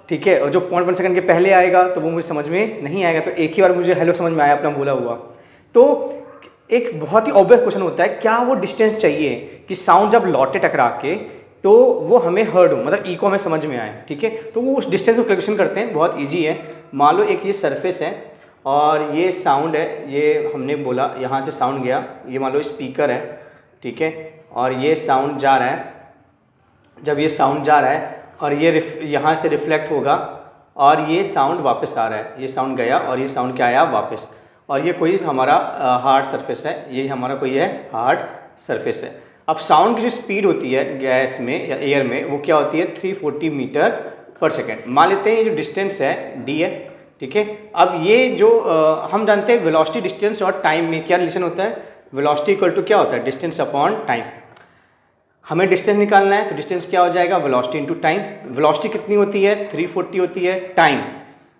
ठीक है, और जो 0.1 सेकेंड के पहले आएगा तो वो मुझे समझ में नहीं आएगा, तो एक ही बार मुझे हेलो समझ में आया अपना बोला हुआ। तो एक बहुत ही ऑब्वियस क्वेश्चन होता है, क्या वो डिस्टेंस चाहिए कि साउंड जब लौटे टकरा के तो वो हमें हर्ड हो, मतलब इको हमें समझ में आए। ठीक है, तो वो उस डिस्टेंस को कैलकुलेशन करते हैं, बहुत ईजी है। मान लो एक ये सरफेस है और ये साउंड है, ये हमने बोला यहाँ से साउंड गया, ये मान लो स्पीकर है, ठीक है, और ये साउंड जा रहा है। जब ये साउंड जा रहा है और ये यहाँ से रिफ्लेक्ट होगा और ये साउंड वापस आ रहा है, ये साउंड गया और ये साउंड क्या आया वापस, और ये कोई हमारा हार्ड सरफेस है, ये हमारा कोई है हार्ड सरफेस है। अब साउंड की जो स्पीड होती है गैस में या एयर में, वो क्या होती है 340 मीटर पर सेकेंड। मान लेते हैं ये जो डिस्टेंस है d है, ठीक है। अब ये जो हम जानते हैं वेलोसिटी डिस्टेंस और टाइम में क्या रिलेशन होता है, वेलोसिटी इक्वल टू क्या होता है डिस्टेंस अपॉन टाइम। हमें डिस्टेंस निकालना है तो डिस्टेंस क्या हो जाएगा वेलोसिटी इंटू टाइम। वेलोसिटी कितनी होती है 340 होती है टाइम,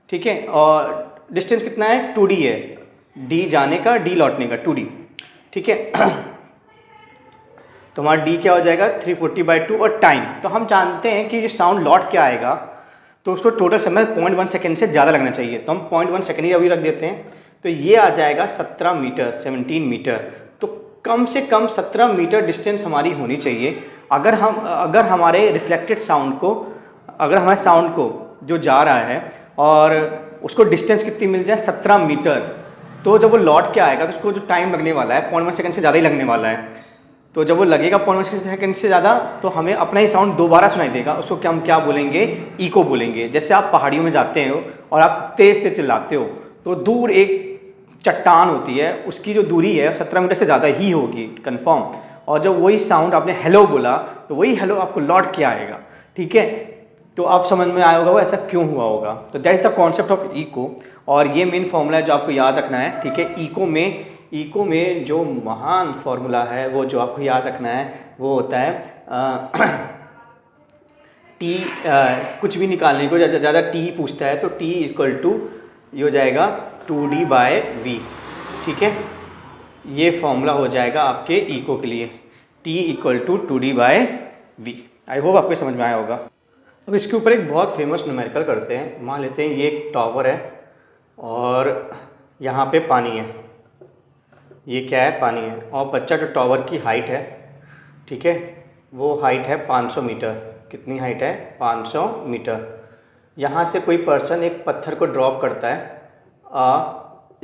ठीक है, और डिस्टेंस कितना है 2d है, d जाने का d लौटने का 2d, ठीक है। तो हमारा d क्या हो जाएगा 340/2 और टाइम। तो हम जानते हैं कि ये साउंड लौट क्या आएगा तो उसको टोटल समय 0.1 सेकेंड से ज़्यादा लगना चाहिए, तो हम 0.1 सेकेंड ही अभी रख देते हैं। तो ये आ जाएगा 17 मीटर 17 मीटर। तो कम से कम 17 मीटर डिस्टेंस हमारी होनी चाहिए अगर हमारे रिफ्लेक्टेड साउंड को, अगर हमारे साउंड को जो जा रहा है और उसको डिस्टेंस कितनी मिल जाए 17 मीटर, तो जब वो लौट के आएगा तो उसको जो टाइम लगने वाला है 0.1 सेकेंड से ज़्यादा ही लगने वाला है। तो जब वो लगेगा 0.1 सेकेंड से ज़्यादा तो हमें अपना ही साउंड दोबारा सुनाई देगा, उसको क्या हम क्या बोलेंगे इको बोलेंगे। जैसे आप पहाड़ियों में जाते हो और आप तेज़ से चिल्लाते हो तो दूर एक चट्टान होती है, उसकी जो दूरी है 17 मीटर से ज़्यादा ही होगी कंफर्म, और जब वही साउंड आपने हेलो बोला तो वही हेलो आपको लौट के आएगा, ठीक है। तो आप समझ में आया होगा वो ऐसा क्यों हुआ होगा। तो that is the concept of echo, और ये मेन फॉर्मूला है जो आपको याद रखना है, ठीक है। इको में जो महान फॉर्मूला है वो जो आपको याद रखना है वो होता है टी, कुछ भी निकालने को ज़्यादा टी पूछता है तो टी इक्वल टू ये हो जाएगा 2d/v, ठीक है। ये फॉर्मूला हो जाएगा आपके इको के लिए, t equal to 2d/v। I hope आपको समझ में आया होगा। अब इसके ऊपर एक बहुत फेमस न्यूमेरिकल करते हैं। मान लेते हैं ये एक टावर है और यहाँ पे पानी है, ये क्या है पानी है, और बच्चा जो टावर की हाइट है, ठीक है, वो हाइट है 500 मीटर। कितनी हाइट है 500 मीटर। यहाँ से कोई पर्सन एक पत्थर को ड्रॉप करता है,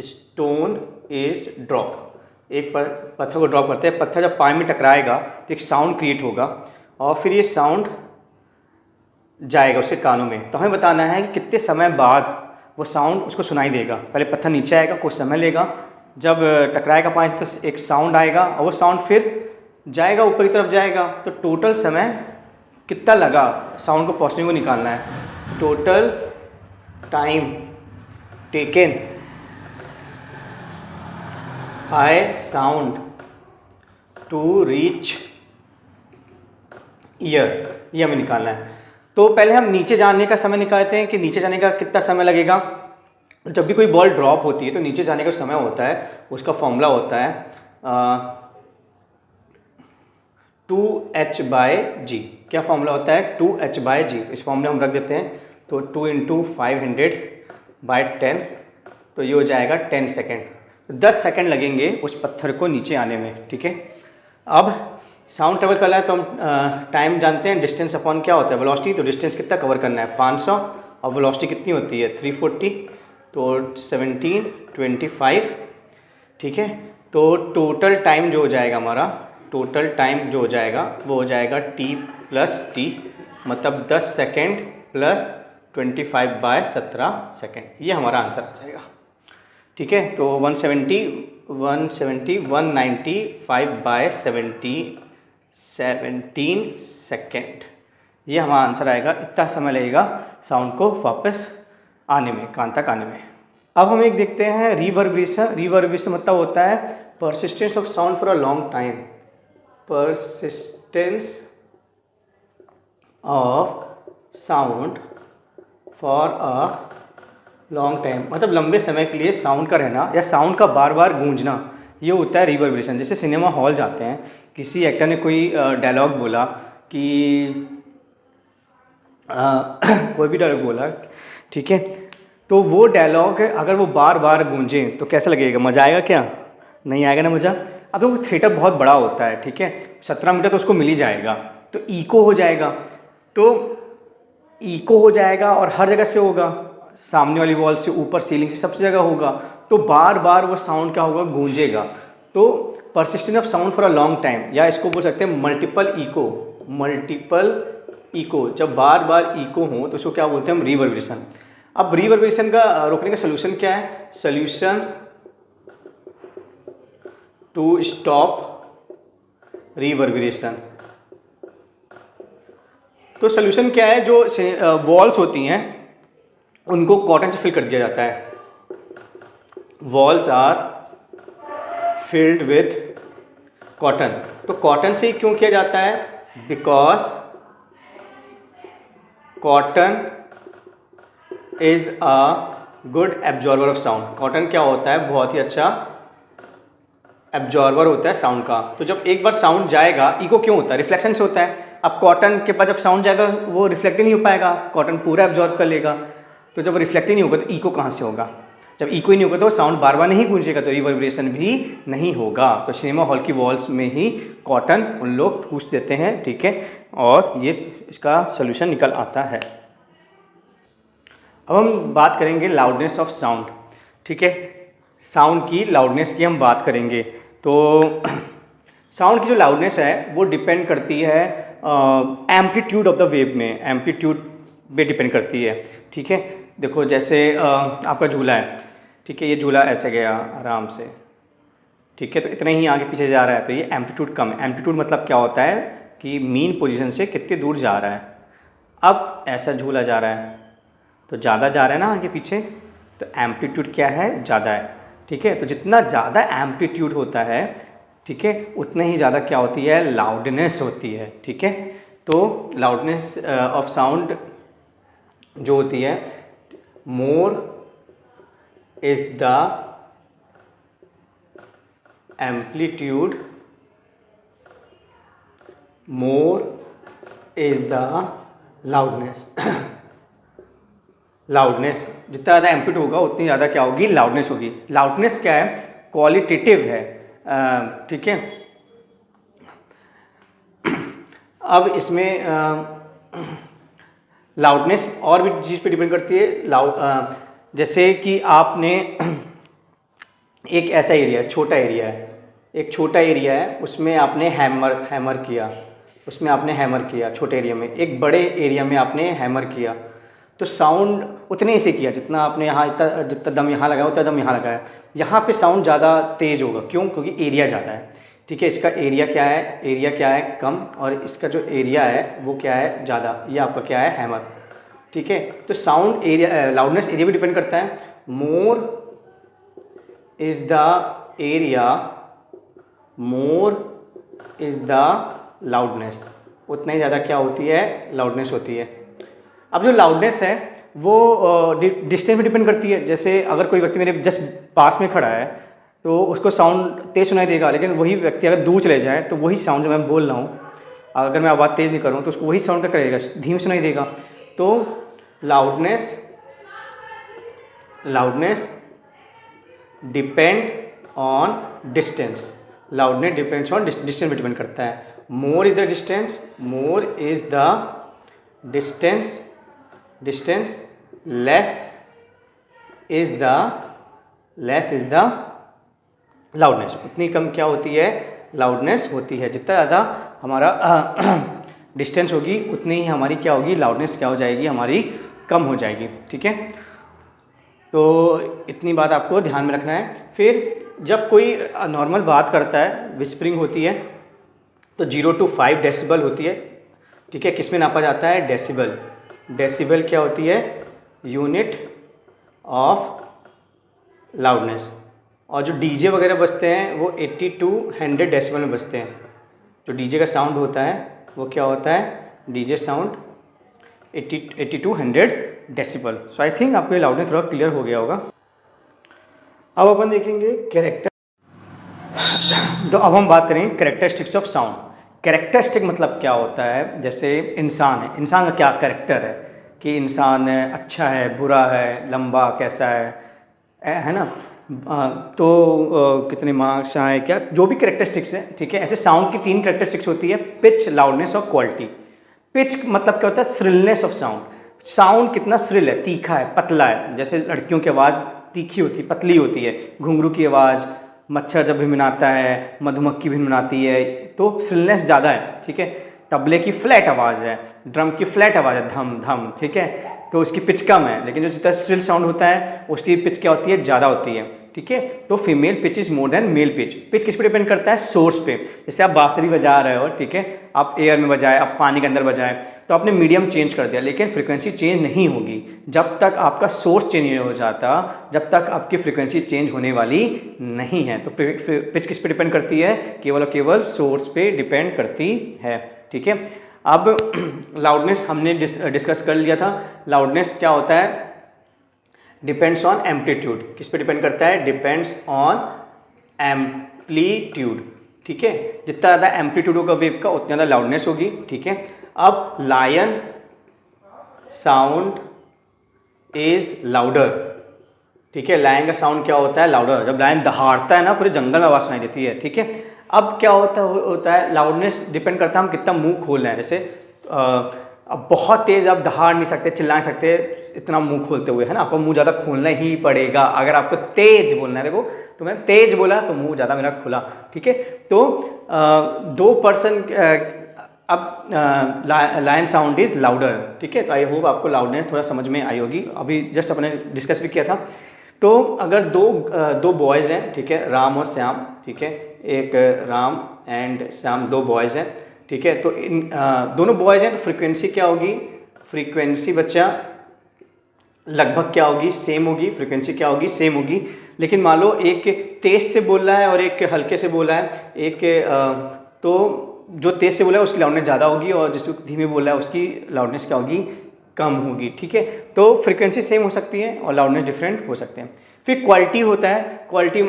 स्टोन इज ड्रॉप, एक पत्थर को ड्रॉप करते हैं, पत्थर जब पानी में टकराएगा तो एक साउंड क्रिएट होगा और फिर ये साउंड जाएगा उसके कानों में। तो हमें बताना है कि कितने समय बाद वो साउंड उसको सुनाई देगा। पहले पत्थर नीचे आएगा, कुछ समय लेगा, जब टकराएगा पानी से तो एक साउंड आएगा और वो साउंड फिर जाएगा ऊपर की तरफ जाएगा। तो टोटल समय कितना लगा साउंड को पहुंचने को निकालना है। Total time taken by sound to reach ear, ये हमें निकालना है। तो पहले हम नीचे जाने का समय निकालते हैं कि नीचे जाने का कितना समय लगेगा। जब भी कोई बॉल ड्रॉप होती है तो नीचे जाने का समय होता है, उसका फॉर्मूला होता है 2h/g। क्या फॉर्मूला होता है? 2h/g। इस फॉर्मूले हम रख देते हैं, तो 2 × 500/10, तो ये हो जाएगा 10 सेकेंड। 10 सेकेंड लगेंगे उस पत्थर को नीचे आने में, ठीक है। अब साउंड ट्रेवल करना है तो हम टाइम जानते हैं, डिस्टेंस अपॉन क्या होता है? वेलोसिटी। तो डिस्टेंस कितना कवर करना है? 500, और वेलोसिटी कितनी होती है? 340, तो 17, 25, ठीक है। तो टोटल टाइम जो हो जाएगा हमारा, टोटल टाइम जो हो जाएगा वो हो जाएगा t + t, मतलब 10 सेकेंड प्लस 25/17 सेकेंड। ये हमारा आंसर आ जाएगा, ठीक है। तो 195/17 सेकेंड, ये हमारा आंसर आएगा। इतना समय लगेगा साउंड को वापस आने में, कान तक आने में। अब हम एक देखते हैं रिवर्बरेशन। रिवर्बरेशन मतलब होता है persistence of sound for a long time. Persistence of sound for a long time, मतलब लंबे समय के लिए साउंड का रहना या साउंड का बार बार गूंजना, ये होता है रिवर्बरेशन। जैसे सिनेमा हॉल जाते हैं, किसी एक्टर ने कोई डायलॉग बोला कि कोई भी डायलॉग बोला, ठीक है, तो वो डायलॉग अगर वो बार बार गूंजे तो कैसा लगेगा? मज़ा आएगा क्या? नहीं आएगा ना मज़ा। अब तो वो थिएटर बहुत बड़ा होता है, ठीक है, 17 मीटर तो उसको मिल ही जाएगा, तो इको हो जाएगा। तो इको हो जाएगा और हर जगह से होगा, सामने वाली वॉल से, ऊपर सीलिंग से, सबसे जगह होगा, तो बार बार वो साउंड क्या होगा? गूंजेगा। तो persistence of sound for a long time, या इसको बोल सकते हैं मल्टीपल इको। मल्टीपल इको, जब बार बार इको हो तो उसको क्या बोलते हैं हम? रिवर्बरेशन। अब रिवर्बरेशन का रोकने का सोल्यूशन क्या है? Solution to stop reverberation. तो सोल्यूशन क्या है? जो वॉल्स होती हैं उनको कॉटन से फिल कर दिया जाता है। Walls are filled with cotton. तो कॉटन से क्यों किया जाता है? Because cotton is a good absorber of sound. Cotton क्या होता है? बहुत ही अच्छा एब्जॉर्बर होता है साउंड का। तो जब एक बार साउंड जाएगा, इको क्यों होता है? रिफ्लेक्शन से होता है। अब कॉटन के पास जब साउंड जाएगा वो रिफ्लेक्ट ही नहीं हो पाएगा, कॉटन पूरा एब्जॉर्ब कर लेगा। तो जब रिफ्लेक्ट ही नहीं होगा तो इको कहाँ से होगा? जब इको ही नहीं होगा तो साउंड बार बार नहीं गूंजेगा, तो रिवर्बरेशन भी नहीं होगा। तो सिनेमा हॉल की वॉल्स में ही कॉटन उन लोग पूछ देते हैं, ठीक है, और ये इसका सोल्यूशन निकल आता है। अब हम बात करेंगे लाउडनेस ऑफ साउंड, ठीक है। साउंड की लाउडनेस की हम बात करेंगे। तो साउंड की जो लाउडनेस है वो डिपेंड करती है एम्पलीट्यूड ऑफ द वेव में, एम्पलीट्यूड पे डिपेंड करती है, ठीक है। देखो जैसे आपका झूला है, ठीक है, ये झूला ऐसे गया आराम से, ठीक है, तो इतना ही आगे पीछे जा रहा है, तो ये एम्पलीट्यूड कम है। एम्पलीट्यूड मतलब क्या होता है कि मीन पोजीशन से कितनी दूर जा रहा है। अब ऐसा झूला जा रहा है तो ज़्यादा जा रहा है ना आगे पीछे, तो एम्पलीट्यूड क्या है? ज़्यादा है, ठीक है। तो जितना ज़्यादा एम्पलीट्यूड होता है, ठीक है, उतना ही ज़्यादा क्या होती है? लाउडनेस होती है, ठीक है। तो लाउडनेस ऑफ साउंड जो होती है, more is the amplitude, more is the loudness. Loudness जितना ज़्यादा एम्पलीट्यूड होगा उतनी ज़्यादा क्या होगी? लाउडनेस होगी। लाउडनेस क्या है? क्वालिटेटिव है, ठीक है। अब इसमें लाउडनेस और भी चीज़ पे डिपेंड करती है। जैसे कि आपने एक ऐसा एरिया है, छोटा एरिया है, एक छोटा एरिया है, उसमें आपने हैमर किया, उसमें आपने हैमर किया छोटे एरिया में, एक बड़े एरिया में आपने हैमर किया, तो साउंड उतने ही से किया जितना आपने यहाँ, इतना जितना दम यहाँ लगाया उतना दम यहाँ लगाया। यहाँ पे साउंड ज़्यादा तेज़ होगा, क्यों? क्योंकि एरिया ज़्यादा है, ठीक है। इसका एरिया क्या है? एरिया क्या है? कम, और इसका जो एरिया है वो क्या है? ज़्यादा। ये आपका क्या है? हैमर, ठीक है। तो साउंड एरिया, लाउडनेस एरिया भी डिपेंड करता है। मोर is the area, more is the loudness, उतना ही ज़्यादा क्या होती है? लाउडनेस होती है। अब जो लाउडनेस है वो डिस्टेंस पे डिपेंड करती है। जैसे अगर कोई व्यक्ति मेरे जस्ट पास में खड़ा है तो उसको साउंड तेज सुनाई देगा, लेकिन वही व्यक्ति अगर दूर चले जाए तो वही साउंड जो मैं बोल रहा हूँ अगर मैं आवाज़ तेज़ नहीं करूँ तो उसको वही साउंड का करेगा, धीमे सुनाई देगा। तो loudness depend on distance, loudness depends on distance पे डिपेंड करता है। More is the distance, distance less is the loudness, उतनी कम क्या होती है, लाउडनेस होती है। जितना ज़्यादा हमारा डिस्टेंस होगी उतनी ही हमारी क्या होगी, लाउडनेस क्या हो जाएगी, हमारी कम हो जाएगी। ठीक है, तो इतनी बात आपको ध्यान में रखना है। फिर जब कोई नॉर्मल बात करता है, विस्परिंग होती है, तो 0 to 5 डेसिबल होती है। ठीक है, किस में नापा जाता है, डेसिबल। डेसिबल क्या होती है, यूनिट ऑफ लाउडनेस। और जो डीजे वगैरह बजते हैं वो 80 to 100 डेसिबल में बजते हैं। जो डीजे का साउंड होता है वो क्या होता है, DJ sound 80 to 100 decibel. So I think आपको ये लाउडनेस थोड़ा क्लियर हो गया होगा। अब अपन देखेंगे कैरेक्टर। तो अब हम बात करेंगे कैरेक्टरिस्टिक्स ऑफ साउंड। कैरेक्टरिस्टिक मतलब क्या होता है, जैसे इंसान है, इंसान का क्या कैरेक्टर है, कि इंसान अच्छा है, बुरा है, लंबा कैसा है ना, तो कितने मार्क्स आए, क्या जो भी कैरेक्टरिस्टिक्स हैं। ठीक है, ऐसे साउंड की 3 कैरेक्टरिस्टिक्स होती है, पिच, लाउडनेस और क्वालिटी। पिच मतलब क्या होता है, श्रिलनेस ऑफ साउंड। साउंड कितना श्रिल है, तीखा है, पतला है। जैसे लड़कियों की आवाज़ तीखी होती है, पतली होती है। घुंघरू की आवाज़, मच्छर जब भिनभिनाता है, मधुमक्खी भिनभिनाती है, तो श्रिलनेस ज़्यादा है। ठीक है, तबले की फ्लैट आवाज़ है, ड्रम की फ्लैट आवाज़ है, धम धम। ठीक है, तो उसकी पिच कम है। लेकिन जो जितना श्रिल साउंड होता है उसकी पिच क्या होती है, ज़्यादा होती है। ठीक है, तो female pitch is more than male pitch. Pitch किस पे डिपेंड करता है, सोर्स पे। जैसे आप बांसुरी बजा रहे हो, ठीक है, आप एयर में बजाए, आप पानी के अंदर बजाए, तो आपने मीडियम चेंज कर दिया, लेकिन फ्रीक्वेंसी चेंज नहीं होगी जब तक आपका सोर्स चेंज नहीं हो जाता, जब तक आपकी फ्रीक्वेंसी चेंज होने वाली नहीं है। तो पिच किस पे डिपेंड करती है, केवल और केवल सोर्स पे डिपेंड करती है। ठीक है, अब लाउडनेस हमने डिस्कस कर लिया था। लाउडनेस क्या होता है, डिपेंड्स ऑन एम्पलीट्यूड। किस पे डिपेंड करता है, डिपेंड्स ऑन एम्पलीट्यूड। ठीक है, जितना ज़्यादा एम्पलीट्यूड होगा वेव का उतना ज़्यादा लाउडनेस होगी। ठीक है, अब लायन साउंड इज लाउडर। ठीक है, लायन का साउंड क्या होता है, लाउडर। जब लायन दहाड़ता है ना, पूरे जंगल में आवाज़ सुनाई देती है। ठीक है, अब क्या होता है लाउडनेस डिपेंड करता है हम कितना मुंह खोल रहे हैं। जैसे अब बहुत तेज़ आप दहाड़ नहीं सकते, चिल्ला नहीं सकते इतना मुंह खोलते हुए, है ना, आपको मुंह ज़्यादा खोलना ही पड़ेगा। अगर आपको तेज़ बोलना है, देखो तो मैं तेज़ बोला तो मुंह ज़्यादा मेरा खुला। ठीक है, तो 2 पर्सन, अब लायन साउंड इज़ लाउडर। ठीक है, तो आई होप आपको लाउडनेस थोड़ा समझ में आई होगी। अभी जस्ट अपने डिस्कस भी किया था। तो अगर दो बॉयज़ हैं, ठीक है, राम और श्याम। ठीक है, एक राम एंड श्याम, 2 बॉयज़ हैं। ठीक है, तो इन दोनों बॉयज़ हैं, तो फ्रीक्वेंसी क्या होगी, फ्रीक्वेंसी बच्चा लगभग क्या होगी, सेम होगी। फ्रीक्वेंसी क्या होगी, सेम होगी। लेकिन मान लो एक तेज़ से बोल रहा है और एक हल्के से बोल रहा है, तो जो तेज़ से बोला है उसकी लाउडनेस ज़्यादा होगी और जिसको धीमे बोल रहा है उसकी लाउडनेस क्या होगी, कम होगी। ठीक है, तो फ्रीक्वेंसी सेम हो सकती है और लाउडनेस डिफरेंट हो सकते हैं। फिर क्वालिटी होता है। क्वालिटी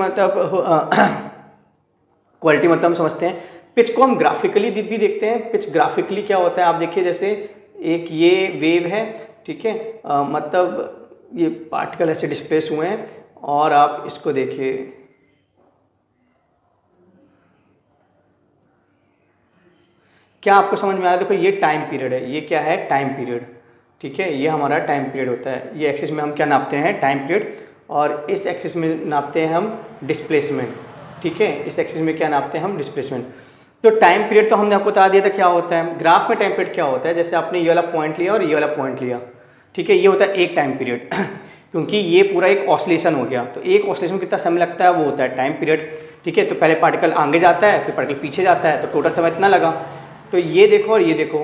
मतलब हम समझते हैं, पिच को हम ग्राफिकली भी देखते हैं। पिच ग्राफिकली क्या होता है, आप देखिए, जैसे एक ये वेव है। ठीक है, मतलब ये पार्टिकल ऐसे डिस्प्लेस हुए हैं और आप इसको देखिए, क्या आपको समझ में आ रहा है, देखो ये टाइम पीरियड है, ये क्या है, टाइम पीरियड। ठीक है, ये हमारा टाइम पीरियड होता है। ये एक्सिस में हम क्या नापते हैं, टाइम पीरियड, और इस एक्सिस में नापते हैं हम डिस्प्लेसमेंट। ठीक है, इस एक्सिस में क्या नापते हैं हम, डिस्प्लेसमेंट। तो टाइम पीरियड तो हमने आपको बता दिया था क्या होता है। ग्राफ में टाइम पीरियड क्या होता है, जैसे आपने ये वाला पॉइंट लिया और ये वाला पॉइंट लिया। ठीक है, ये होता है एक टाइम पीरियड क्योंकि ये पूरा एक ऑसिलेशन हो गया, तो एक ऑसिलेशन में कितना समय लगता है, वो होता है टाइम पीरियड। ठीक है, तो पहले पार्टिकल आगे जाता है, फिर पार्टिकल पीछे जाता है, तो टोटल समय इतना लगा। तो ये देखो और ये देखो,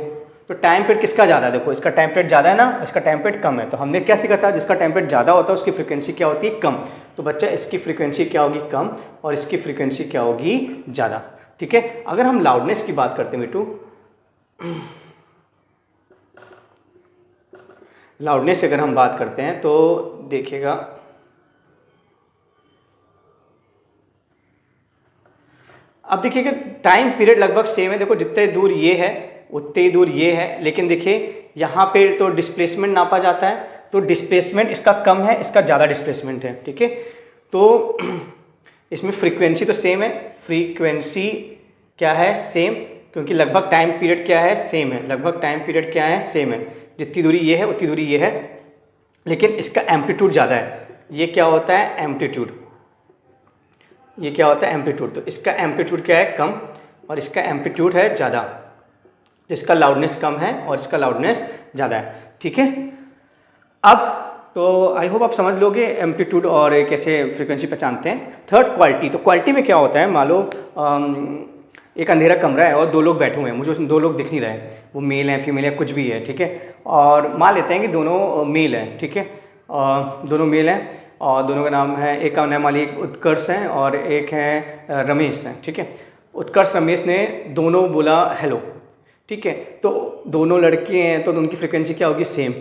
तो टाइम पीरियड किसका ज़्यादा है, देखो इसका टाइम पीरियड ज़्यादा है ना, इसका टाइम पीरियड कम है। तो हमने क्या सीखा था, जिसका टाइम पीरियड ज़्यादा होता है उसकी फ्रीक्वेंसी क्या होती है, कम। तो बच्चा इसकी फ्रीक्वेंसी क्या होगी, कम, और इसकी फ्रीक्वेंसी क्या होगी, ज़्यादा। ठीक है, अगर हम लाउडनेस की बात करते हैं बेटू, लाउडनेस की अगर हम बात करते हैं तो देखिएगा, अब देखिएगा टाइम पीरियड लगभग सेम है। देखो जितने दूर ये है उतनी ही दूर ये है। लेकिन देखिए यहाँ पे तो डिस्प्लेसमेंट नापा जाता है, तो डिस्प्लेसमेंट इसका कम है, इसका ज़्यादा डिस्प्लेसमेंट है, ठीक है। तो इसमें फ्रीक्वेंसी तो सेम है, फ्रीक्वेंसी क्या है, सेम, क्योंकि लगभग टाइम पीरियड क्या है, सेम है, लगभग टाइम पीरियड क्या है, सेम है। जितनी दूरी ये है उतनी दूरी ये है, लेकिन इसका एम्पलीट्यूड ज़्यादा है। ये क्या होता है, एम्पलीट्यूड, ये क्या होता है, एम्पलीट्यूड। तो इसका एम्पलीट्यूड क्या है, कम, और इसका एम्पलीट्यूड है ज़्यादा। इसका लाउडनेस कम है और इसका लाउडनेस ज़्यादा है, ठीक है। अब तो आई होप आप समझ लोगे एम्पलीट्यूड और कैसे फ्रीक्वेंसी पहचानते हैं। Third, quality. तो क्वालिटी में क्या होता है, मान लो एक अंधेरा कमरा है और दो लोग बैठे हुए हैं, मुझे उसमें दो लोग दिख नहीं रहे, वो मेल हैं, फीमेल है, कुछ भी है, ठीक है। और मान लेते हैं कि दोनों मेल हैं, ठीक है, दोनों मेल हैं और दोनों का नाम है, एक का नाम मालिक उत्कर्ष है और एक है रमेश है, ठीक है। उत्कर्ष रमेश ने दोनों बोला हेलो, ठीक है। तो दोनों लड़के हैं तो उनकी फ्रिक्वेंसी क्या होगी, सेम।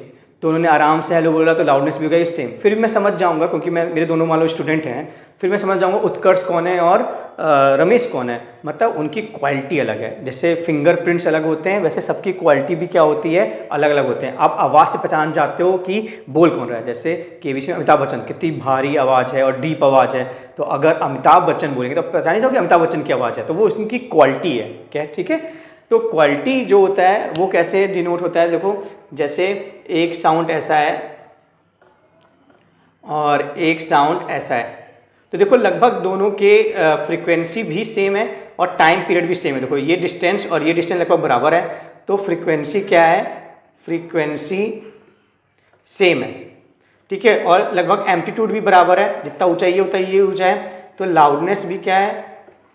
दोनों ने आराम से हेलो बोला तो लाउडनेस भी होगा सेम। फिर मैं समझ जाऊंगा, क्योंकि मेरे दोनों मान लो स्टूडेंट हैं, फिर मैं समझ जाऊंगा उत्कर्ष कौन है और रमेश कौन है। मतलब उनकी क्वालिटी अलग है। जैसे फिंगरप्रिंट्स अलग होते हैं, वैसे सबकी क्वालिटी भी क्या होती है, अलग अलग होते हैं। आप आवाज़ से पहचान जाते हो कि बोल कौन रहा है। जैसे केबीसी में अमिताभ बच्चन, कितनी भारी आवाज़ है और डीप आवाज़ है, तो अगर अमिताभ बच्चन बोलेंगे तो पहचान ही जाओगे अमिताभ बच्चन की आवाज़ है, तो वो उनकी क्वालिटी है, क्या, ठीक है। तो क्वालिटी जो होता है वो कैसे डिनोट होता है, देखो जैसे एक साउंड ऐसा है और एक साउंड ऐसा है, तो देखो लगभग दोनों के फ्रीक्वेंसी भी सेम है और टाइम पीरियड भी सेम है। देखो ये डिस्टेंस और ये डिस्टेंस लगभग बराबर है, तो फ्रीक्वेंसी क्या है, फ्रीक्वेंसी सेम है, ठीक है। और लगभग एम्पलीट्यूड भी बराबर है, जितना ऊंचाई है उतना ये ऊंचा है। तो लाउडनेस भी क्या है,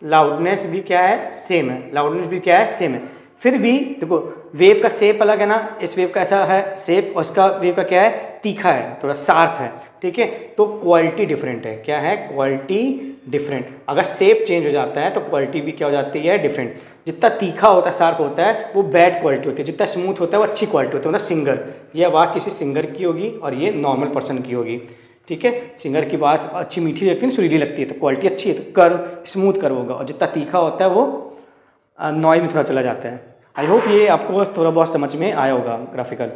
लाउडनेस भी क्या है, सेम है, लाउडनेस भी क्या है, सेम है। फिर भी देखो वेव का शेप अलग है ना, इस वेव का ऐसा है शेप और इसका वेव का क्या है, तीखा है, थोड़ा शार्प है, ठीक है। तो क्वालिटी डिफरेंट है, क्या है, क्वालिटी डिफरेंट। अगर शेप चेंज हो जाता है तो क्वालिटी भी क्या हो जाती है, डिफरेंट। जितना तीखा होता है, शार्प होता है, वो बैड क्वालिटी होती है, जितना स्मूथ होता है वो अच्छी क्वालिटी होती है। मतलब सिंगर, ये आवाज़ किसी सिंगर की होगी और ये नॉर्मल पर्सन की होगी, ठीक है। सिंगर की आवाज़ अच्छी मीठी लगती है, सुरीली लगती है, तो क्वालिटी अच्छी है, तो कर्व स्मूथ कर्व होगा। और जितना तीखा होता है वो नॉइज में थोड़ा चला जाता है। आई होप ये आपको थोड़ा बहुत समझ में आया होगा ग्राफिकल।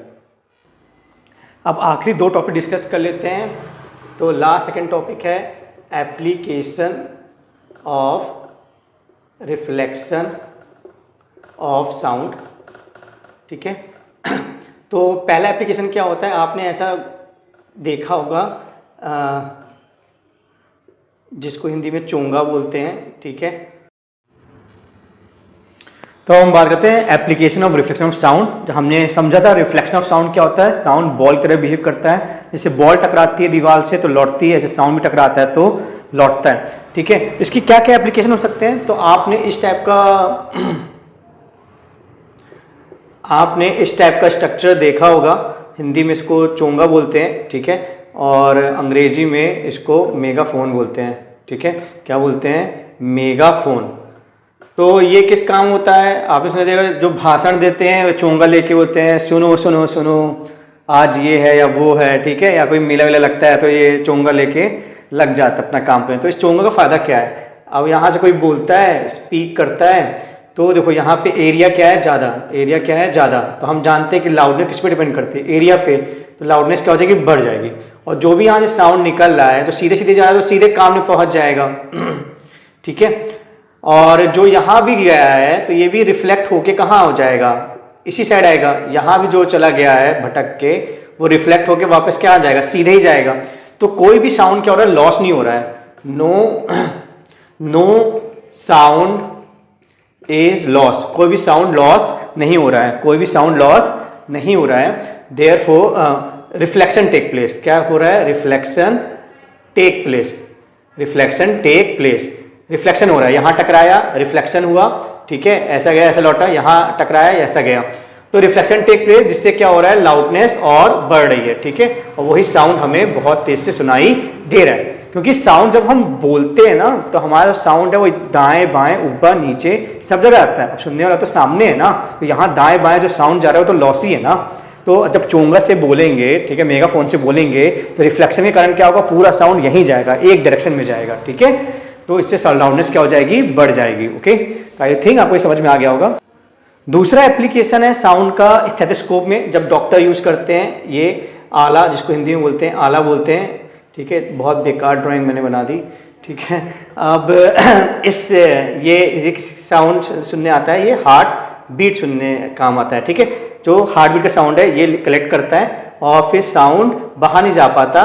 अब आखिरी दो टॉपिक डिस्कस कर लेते हैं। तो लास्ट सेकंड टॉपिक है application of reflection of sound, ठीक है। तो पहला एप्लीकेशन क्या होता है, आपने ऐसा देखा होगा जिसको हिंदी में चोंगा बोलते हैं, ठीक है। तो हम बात करते हैं application of reflection of sound. हमने समझा था रिफ्लेक्शन ऑफ साउंड क्या होता है, साउंड बॉल की तरह बिहेव करता है। जैसे बॉल टकराती है दीवार से तो लौटती है, ऐसे साउंड भी टकराता है तो लौटता है, ठीक है। इसकी क्या क्या एप्लीकेशन हो सकते हैं, तो आपने इस टाइप का स्ट्रक्चर देखा होगा। हिंदी में इसको चोंगा बोलते हैं, ठीक है, और अंग्रेजी में इसको मेगाफोन बोलते हैं, ठीक है। क्या बोलते हैं, मेगाफोन। तो ये किस काम होता है, आपने सुना देखा, जो भाषण देते हैं वो चोंगा लेके बोलते हैं सुनो सुनो सुनो आज ये है या वो है, ठीक है। या कोई मेला वेला लगता है तो ये चोंगा लेके लग जाता है अपना काम पे। तो इस चोंगा का फ़ायदा क्या है, अब यहाँ से कोई बोलता है, स्पीक करता है, तो देखो यहाँ पे एरिया क्या है, ज़्यादा, एरिया क्या है, ज़्यादा। तो हम जानते हैं कि लाउडनेस किस पे डिपेंड करती है, एरिया पे। तो लाउडनेस क्या हो जाएगी, बढ़ जाएगी। और जो भी यहाँ से साउंड निकल रहा है तो सीधे सीधे जा रहा है तो सीधे कान में पहुँच जाएगा, ठीक है। और जो यहाँ भी गया है तो ये भी रिफ्लेक्ट होके कहाँ हो जाएगा, इसी साइड आएगा। यहाँ भी जो चला गया है भटक के, वो रिफ्लेक्ट होके वापस क्या आ जाएगा, सीधे ही जाएगा। तो कोई भी साउंड क्या हो रहा है, लॉस नहीं हो रहा है। नो साउंड इज लॉस, कोई भी साउंड लॉस नहीं हो रहा है, कोई भी साउंड लॉस नहीं हो रहा है। देयरफॉर रिफ्लेक्शन टेक प्लेस, क्या हो रहा है, reflection take place, reflection take place, reflection हो रहा है। यहाँ टकराया, रिफ्लेक्शन हुआ, ठीक है, ऐसा गया ऐसा लौटा, यहाँ टकराया ऐसा गया, तो रिफ्लेक्शन टेक प्लेस, जिससे क्या हो रहा है, लाउडनेस और बढ़ रही है, ठीक है। और वही साउंड हमें बहुत तेज से सुनाई दे रहा है, क्योंकि साउंड जब हम बोलते हैं ना तो हमारा साउंड है वो दाएं बाएं ऊपर नीचे सब जगह आता है। अब सुनने वाला तो सामने है ना, तो यहाँ दाएं बाएं जो साउंड जा रहा है वो तो लॉस ही है ना। तो जब चोंगा से बोलेंगे, ठीक है, मेगाफोन से बोलेंगे, तो रिफ्लेक्शन के कारण क्या होगा, पूरा साउंड यहीं जाएगा, एक डायरेक्शन में जाएगा, ठीक है। तो इससे लाउडनेस क्या हो जाएगी, बढ़ जाएगी, ओके। तो आई थिंक आपको समझ में आ गया होगा। दूसरा एप्लीकेशन है साउंड का स्टेथोस्कोप में, जब डॉक्टर यूज करते हैं ये आला, जिसको हिंदी में बोलते हैं आला बोलते हैं, ठीक है। बहुत बेकार ड्राइंग मैंने बना दी, ठीक है। अब ये साउंड सुनने आता है, ये हार्ट बीट सुनने काम आता है, ठीक है। जो हार्ट बीट का साउंड है ये कलेक्ट करता है और फिर साउंड बाहर नहीं जा पाता,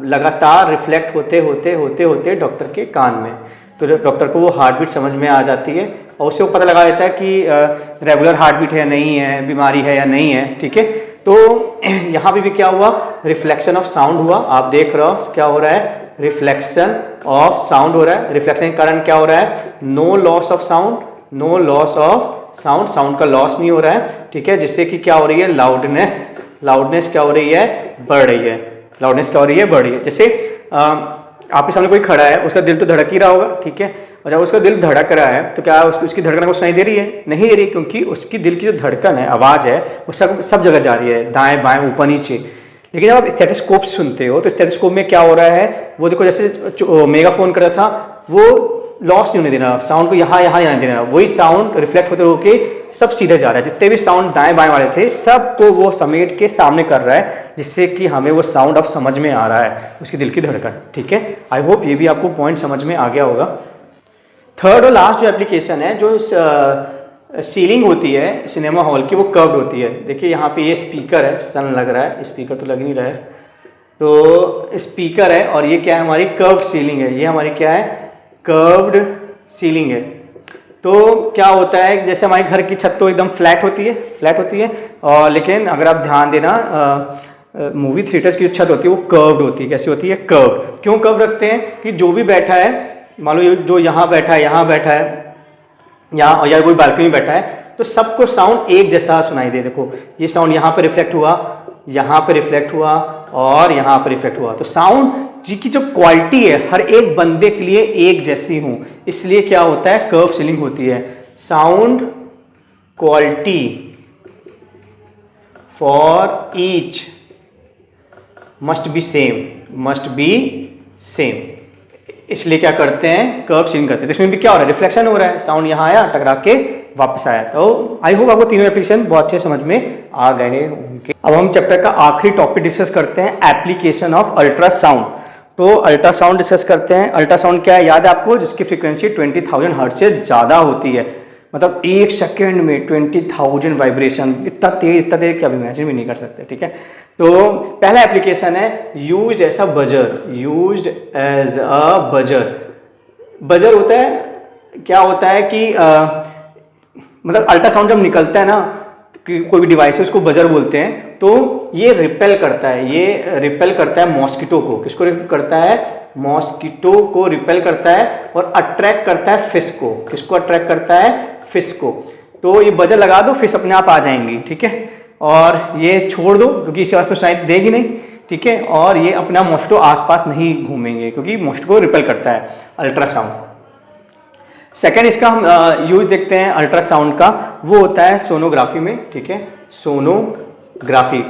लगातार रिफ्लेक्ट होते होते होते होते डॉक्टर के कान में, तो डॉक्टर को वो हार्ट बीट समझ में आ जाती है और उससे वो पता लगा देता है कि रेगुलर हार्ट बीट है या नहीं है, बीमारी है या नहीं है, ठीक है। तो यहाँ पे भी क्या हुआ, रिफ्लेक्शन ऑफ साउंड हुआ। आप देख रहे हो क्या हो रहा है, रिफ्लेक्शन ऑफ साउंड हो रहा है। रिफ्लेक्शन के कारण क्या हो रहा है, no loss of sound, no loss of sound, sound का लॉस नहीं हो रहा है, ठीक है। जिससे कि क्या हो रही है, लाउडनेस, लाउडनेस क्या हो रही है, बढ़ रही है, लाउडनेस क्या हो रही है, बढ़ रही है। जैसे आपके सामने कोई खड़ा है, उसका दिल तो धड़क ही रहा होगा, ठीक है। और जब उसका दिल धड़क रहा है तो क्या उसकी धड़कन को सुनाई दे रही है, नहीं दे रही, क्योंकि उसकी दिल की जो धड़कन है, आवाज़ है, वो सब जगह जा रही है, दाएं बाएं ऊपर नीचे। लेकिन जब आप स्टेथोस्कोप सुनते हो तो स्टेथोस्कोप में क्या हो रहा है, वो देखो जैसे मेगाफोन कर रहा था, वो लॉस नहीं होने देना साउंड को, यहाँ यहाँ देना, वही साउंड रिफ्लेक्ट होते होके सब सीधे जा रहा है। जितने भी साउंड दाएं बाएं वाले थे सबको वो समेट के सामने कर रहा है, जिससे कि हमें वो साउंड अब समझ में आ रहा है, उसकी दिल की धड़कन, ठीक है। आई होप ये भी आपको पॉइंट समझ में आ गया होगा। थर्ड और लास्ट जो एप्लीकेशन है, जो सीलिंग होती है सिनेमा हॉल की, वो कर्व्ड होती है। देखिए यहाँ पे ये स्पीकर है, सन लग रहा है, स्पीकर तो लग नहीं रहा है, तो स्पीकर है और ये क्या है, हमारी कर्व्ड सीलिंग है। ये हमारी क्या है, कर्व्ड सीलिंग है। तो क्या होता है, जैसे हमारे घर की छत तो एकदम फ्लैट होती है, फ्लैट होती है, और लेकिन अगर आप ध्यान देना मूवी थिएटर्स की जो छत होती है वो कर्व्ड होती है। कैसी होती है, कर्व्ड। क्यों कर्व रखते हैं, कि जो भी बैठा है, मान लो जो यहाँ बैठा है, यहाँ बैठा है, यहाँ या कोई बालकनी में बैठा है, तो सबको साउंड एक जैसा सुनाई दे। देखो ये साउंड यहाँ पे रिफ्लेक्ट हुआ, यहाँ पे रिफ्लेक्ट हुआ और यहाँ पे रिफ्लेक्ट हुआ। तो साउंड जी की जो क्वालिटी है हर एक बंदे के लिए एक जैसी हूँ, इसलिए क्या होता है, कर्व सीलिंग होती है। Sound quality for each must be same, must be same, इसलिए क्या करते हैं, कर्व सीलिंग करते हैं। तो इसमें भी क्या हो रहा है, रिफ्लेक्शन हो रहा है, साउंड यहाँ आया, टकरा के वापस आया। तो आई होप आपको तीनों एप्लीकेशन बहुत अच्छे समझ में आ गए होंगे। अब हम चैप्टर का आखिरी टॉपिक डिस्कस करते हैं, एप्लीकेशन ऑफ अल्ट्रासाउंड। तो अल्ट्रासाउंड डिस्कस करते हैं। अल्ट्रासाउंड क्या है, याद है आपको, जिसकी फ्रीक्वेंसी 20,000 हर्ट्ज से ज़्यादा होती है। मतलब एक सेकेंड में 20,000 वाइब्रेशन, इतना तेज कि आप इमेजिन भी नहीं कर सकते, ठीक है। तो पहला एप्लीकेशन है used as a buzzer, used as a buzzer. Buzzer होता है, क्या होता है कि मतलब अल्ट्रासाउंड जब निकलता है ना, कि कोई भी डिवाइस है उसको बजर बोलते हैं। तो ये रिपेल करता है, ये रिपेल करता है मॉस्किटो को। किसको रिपेल करता है, मॉस्किटो को रिपेल करता है, और अट्रैक्ट करता है फिश को। किसको अट्रैक्ट करता है, फिश को। तो ये बजर लगा दो, फिश अपने आप आ जाएंगी, ठीक है। और ये छोड़ दो क्योंकि इसी आवाज में शायद देगी नहीं, ठीक है। और ये अपना मॉस्किटो आसपास नहीं घूमेंगे क्योंकि मॉस्किटो को रिपेल करता है अल्ट्रासाउंड। सेकेंड इसका हम यूज देखते हैं अल्ट्रासाउंड का, वो होता है सोनोग्राफी में, ठीक है। सोनोग्राफी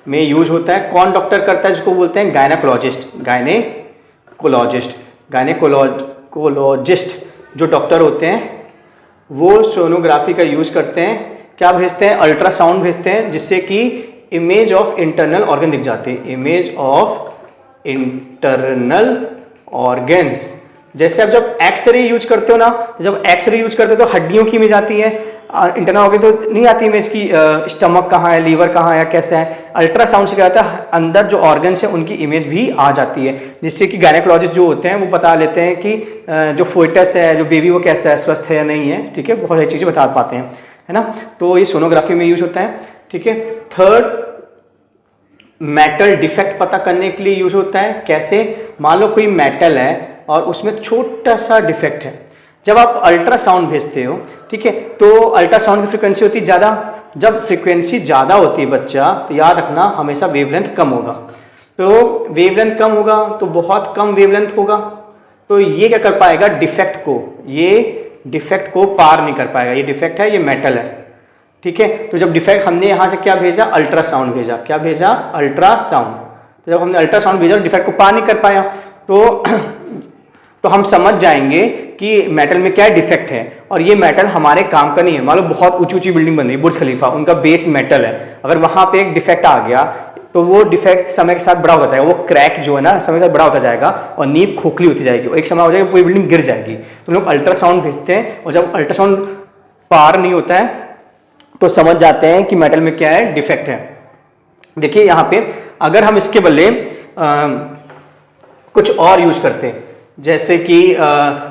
में यूज होता है। कौन डॉक्टर करता है, जिसको बोलते हैं गायनेकोलॉजिस्ट, गायनेकोलॉजिस्ट, गायनेकोलॉजिस्ट जो डॉक्टर होते हैं वो सोनोग्राफी का यूज करते हैं। क्या भेजते हैं, अल्ट्रासाउंड भेजते हैं, जिससे कि इमेज ऑफ इंटरनल ऑर्गन दिख जाते हैं, इमेज ऑफ इंटरनल ऑर्गन्स। जैसे आप जब एक्सरे यूज करते हो ना, जब एक्सरे यूज करते हो तो हड्डियों की इमेज आती है, इंटरनल ऑर्गन तो नहीं आती इमेज की, स्टमक कहाँ है, लीवर कहाँ है, कैसा है। अल्ट्रासाउंड से क्या होता है, अंदर जो ऑर्गन्स है उनकी इमेज भी आ जाती है, जिससे कि गायनेकोलॉजिस्ट जो होते हैं वो बता लेते हैं कि जो फोइटस है, जो बेबी, वो कैसा है, स्वस्थ है या नहीं है, ठीक है। बहुत सारी चीज़ें बता पाते हैं, है ना। तो ये सोनोग्राफी में यूज होता है, ठीक है। थर्ड, मेटल डिफेक्ट पता करने के लिए यूज होता है। कैसे, मान लो कोई मेटल है और उसमें छोटा सा डिफेक्ट है, जब आप अल्ट्रासाउंड भेजते हो, ठीक है, तो अल्ट्रासाउंड की फ्रीक्वेंसी होती है ज़्यादा। जब फ्रीक्वेंसी ज़्यादा होती है बच्चा, तो याद रखना हमेशा वेवलेंथ कम होगा। तो वेवलेंथ कम होगा तो बहुत कम वेवलेंथ होगा, तो ये क्या कर पाएगा, डिफेक्ट को, ये डिफेक्ट को पार नहीं कर पाएगा। ये डिफेक्ट है, ये मेटल है, ठीक है। तो जब डिफेक्ट, हमने यहाँ से क्या भेजा, अल्ट्रासाउंड भेजा। क्या भेजा, अल्ट्रासाउंड। तो जब हमने अल्ट्रासाउंड भेजा, डिफेक्ट को पार नहीं कर पाया, तो हम समझ जाएंगे कि मेटल में क्या डिफेक्ट है, और ये मेटल हमारे काम का नहीं है। मान लो बहुत ऊंची ऊंची बिल्डिंग बन रही है, बुर्ज खलीफा, उनका बेस मेटल है, अगर वहां पे एक डिफेक्ट आ गया तो वो डिफेक्ट समय के साथ बड़ा होता जाएगा, वो क्रैक जो है ना समय के साथ बड़ा होता जाएगा और नींव खोखली होती जाएगी, और एक समय हो जाएगा पूरी बिल्डिंग गिर जाएगी। तो लोग अल्ट्रासाउंड भेजते हैं, और जब अल्ट्रासाउंड पार नहीं होता है तो समझ जाते हैं कि मेटल में क्या है, डिफेक्ट है। देखिए यहाँ पे अगर हम इसके बदले कुछ और यूज करते हैं, जैसे कि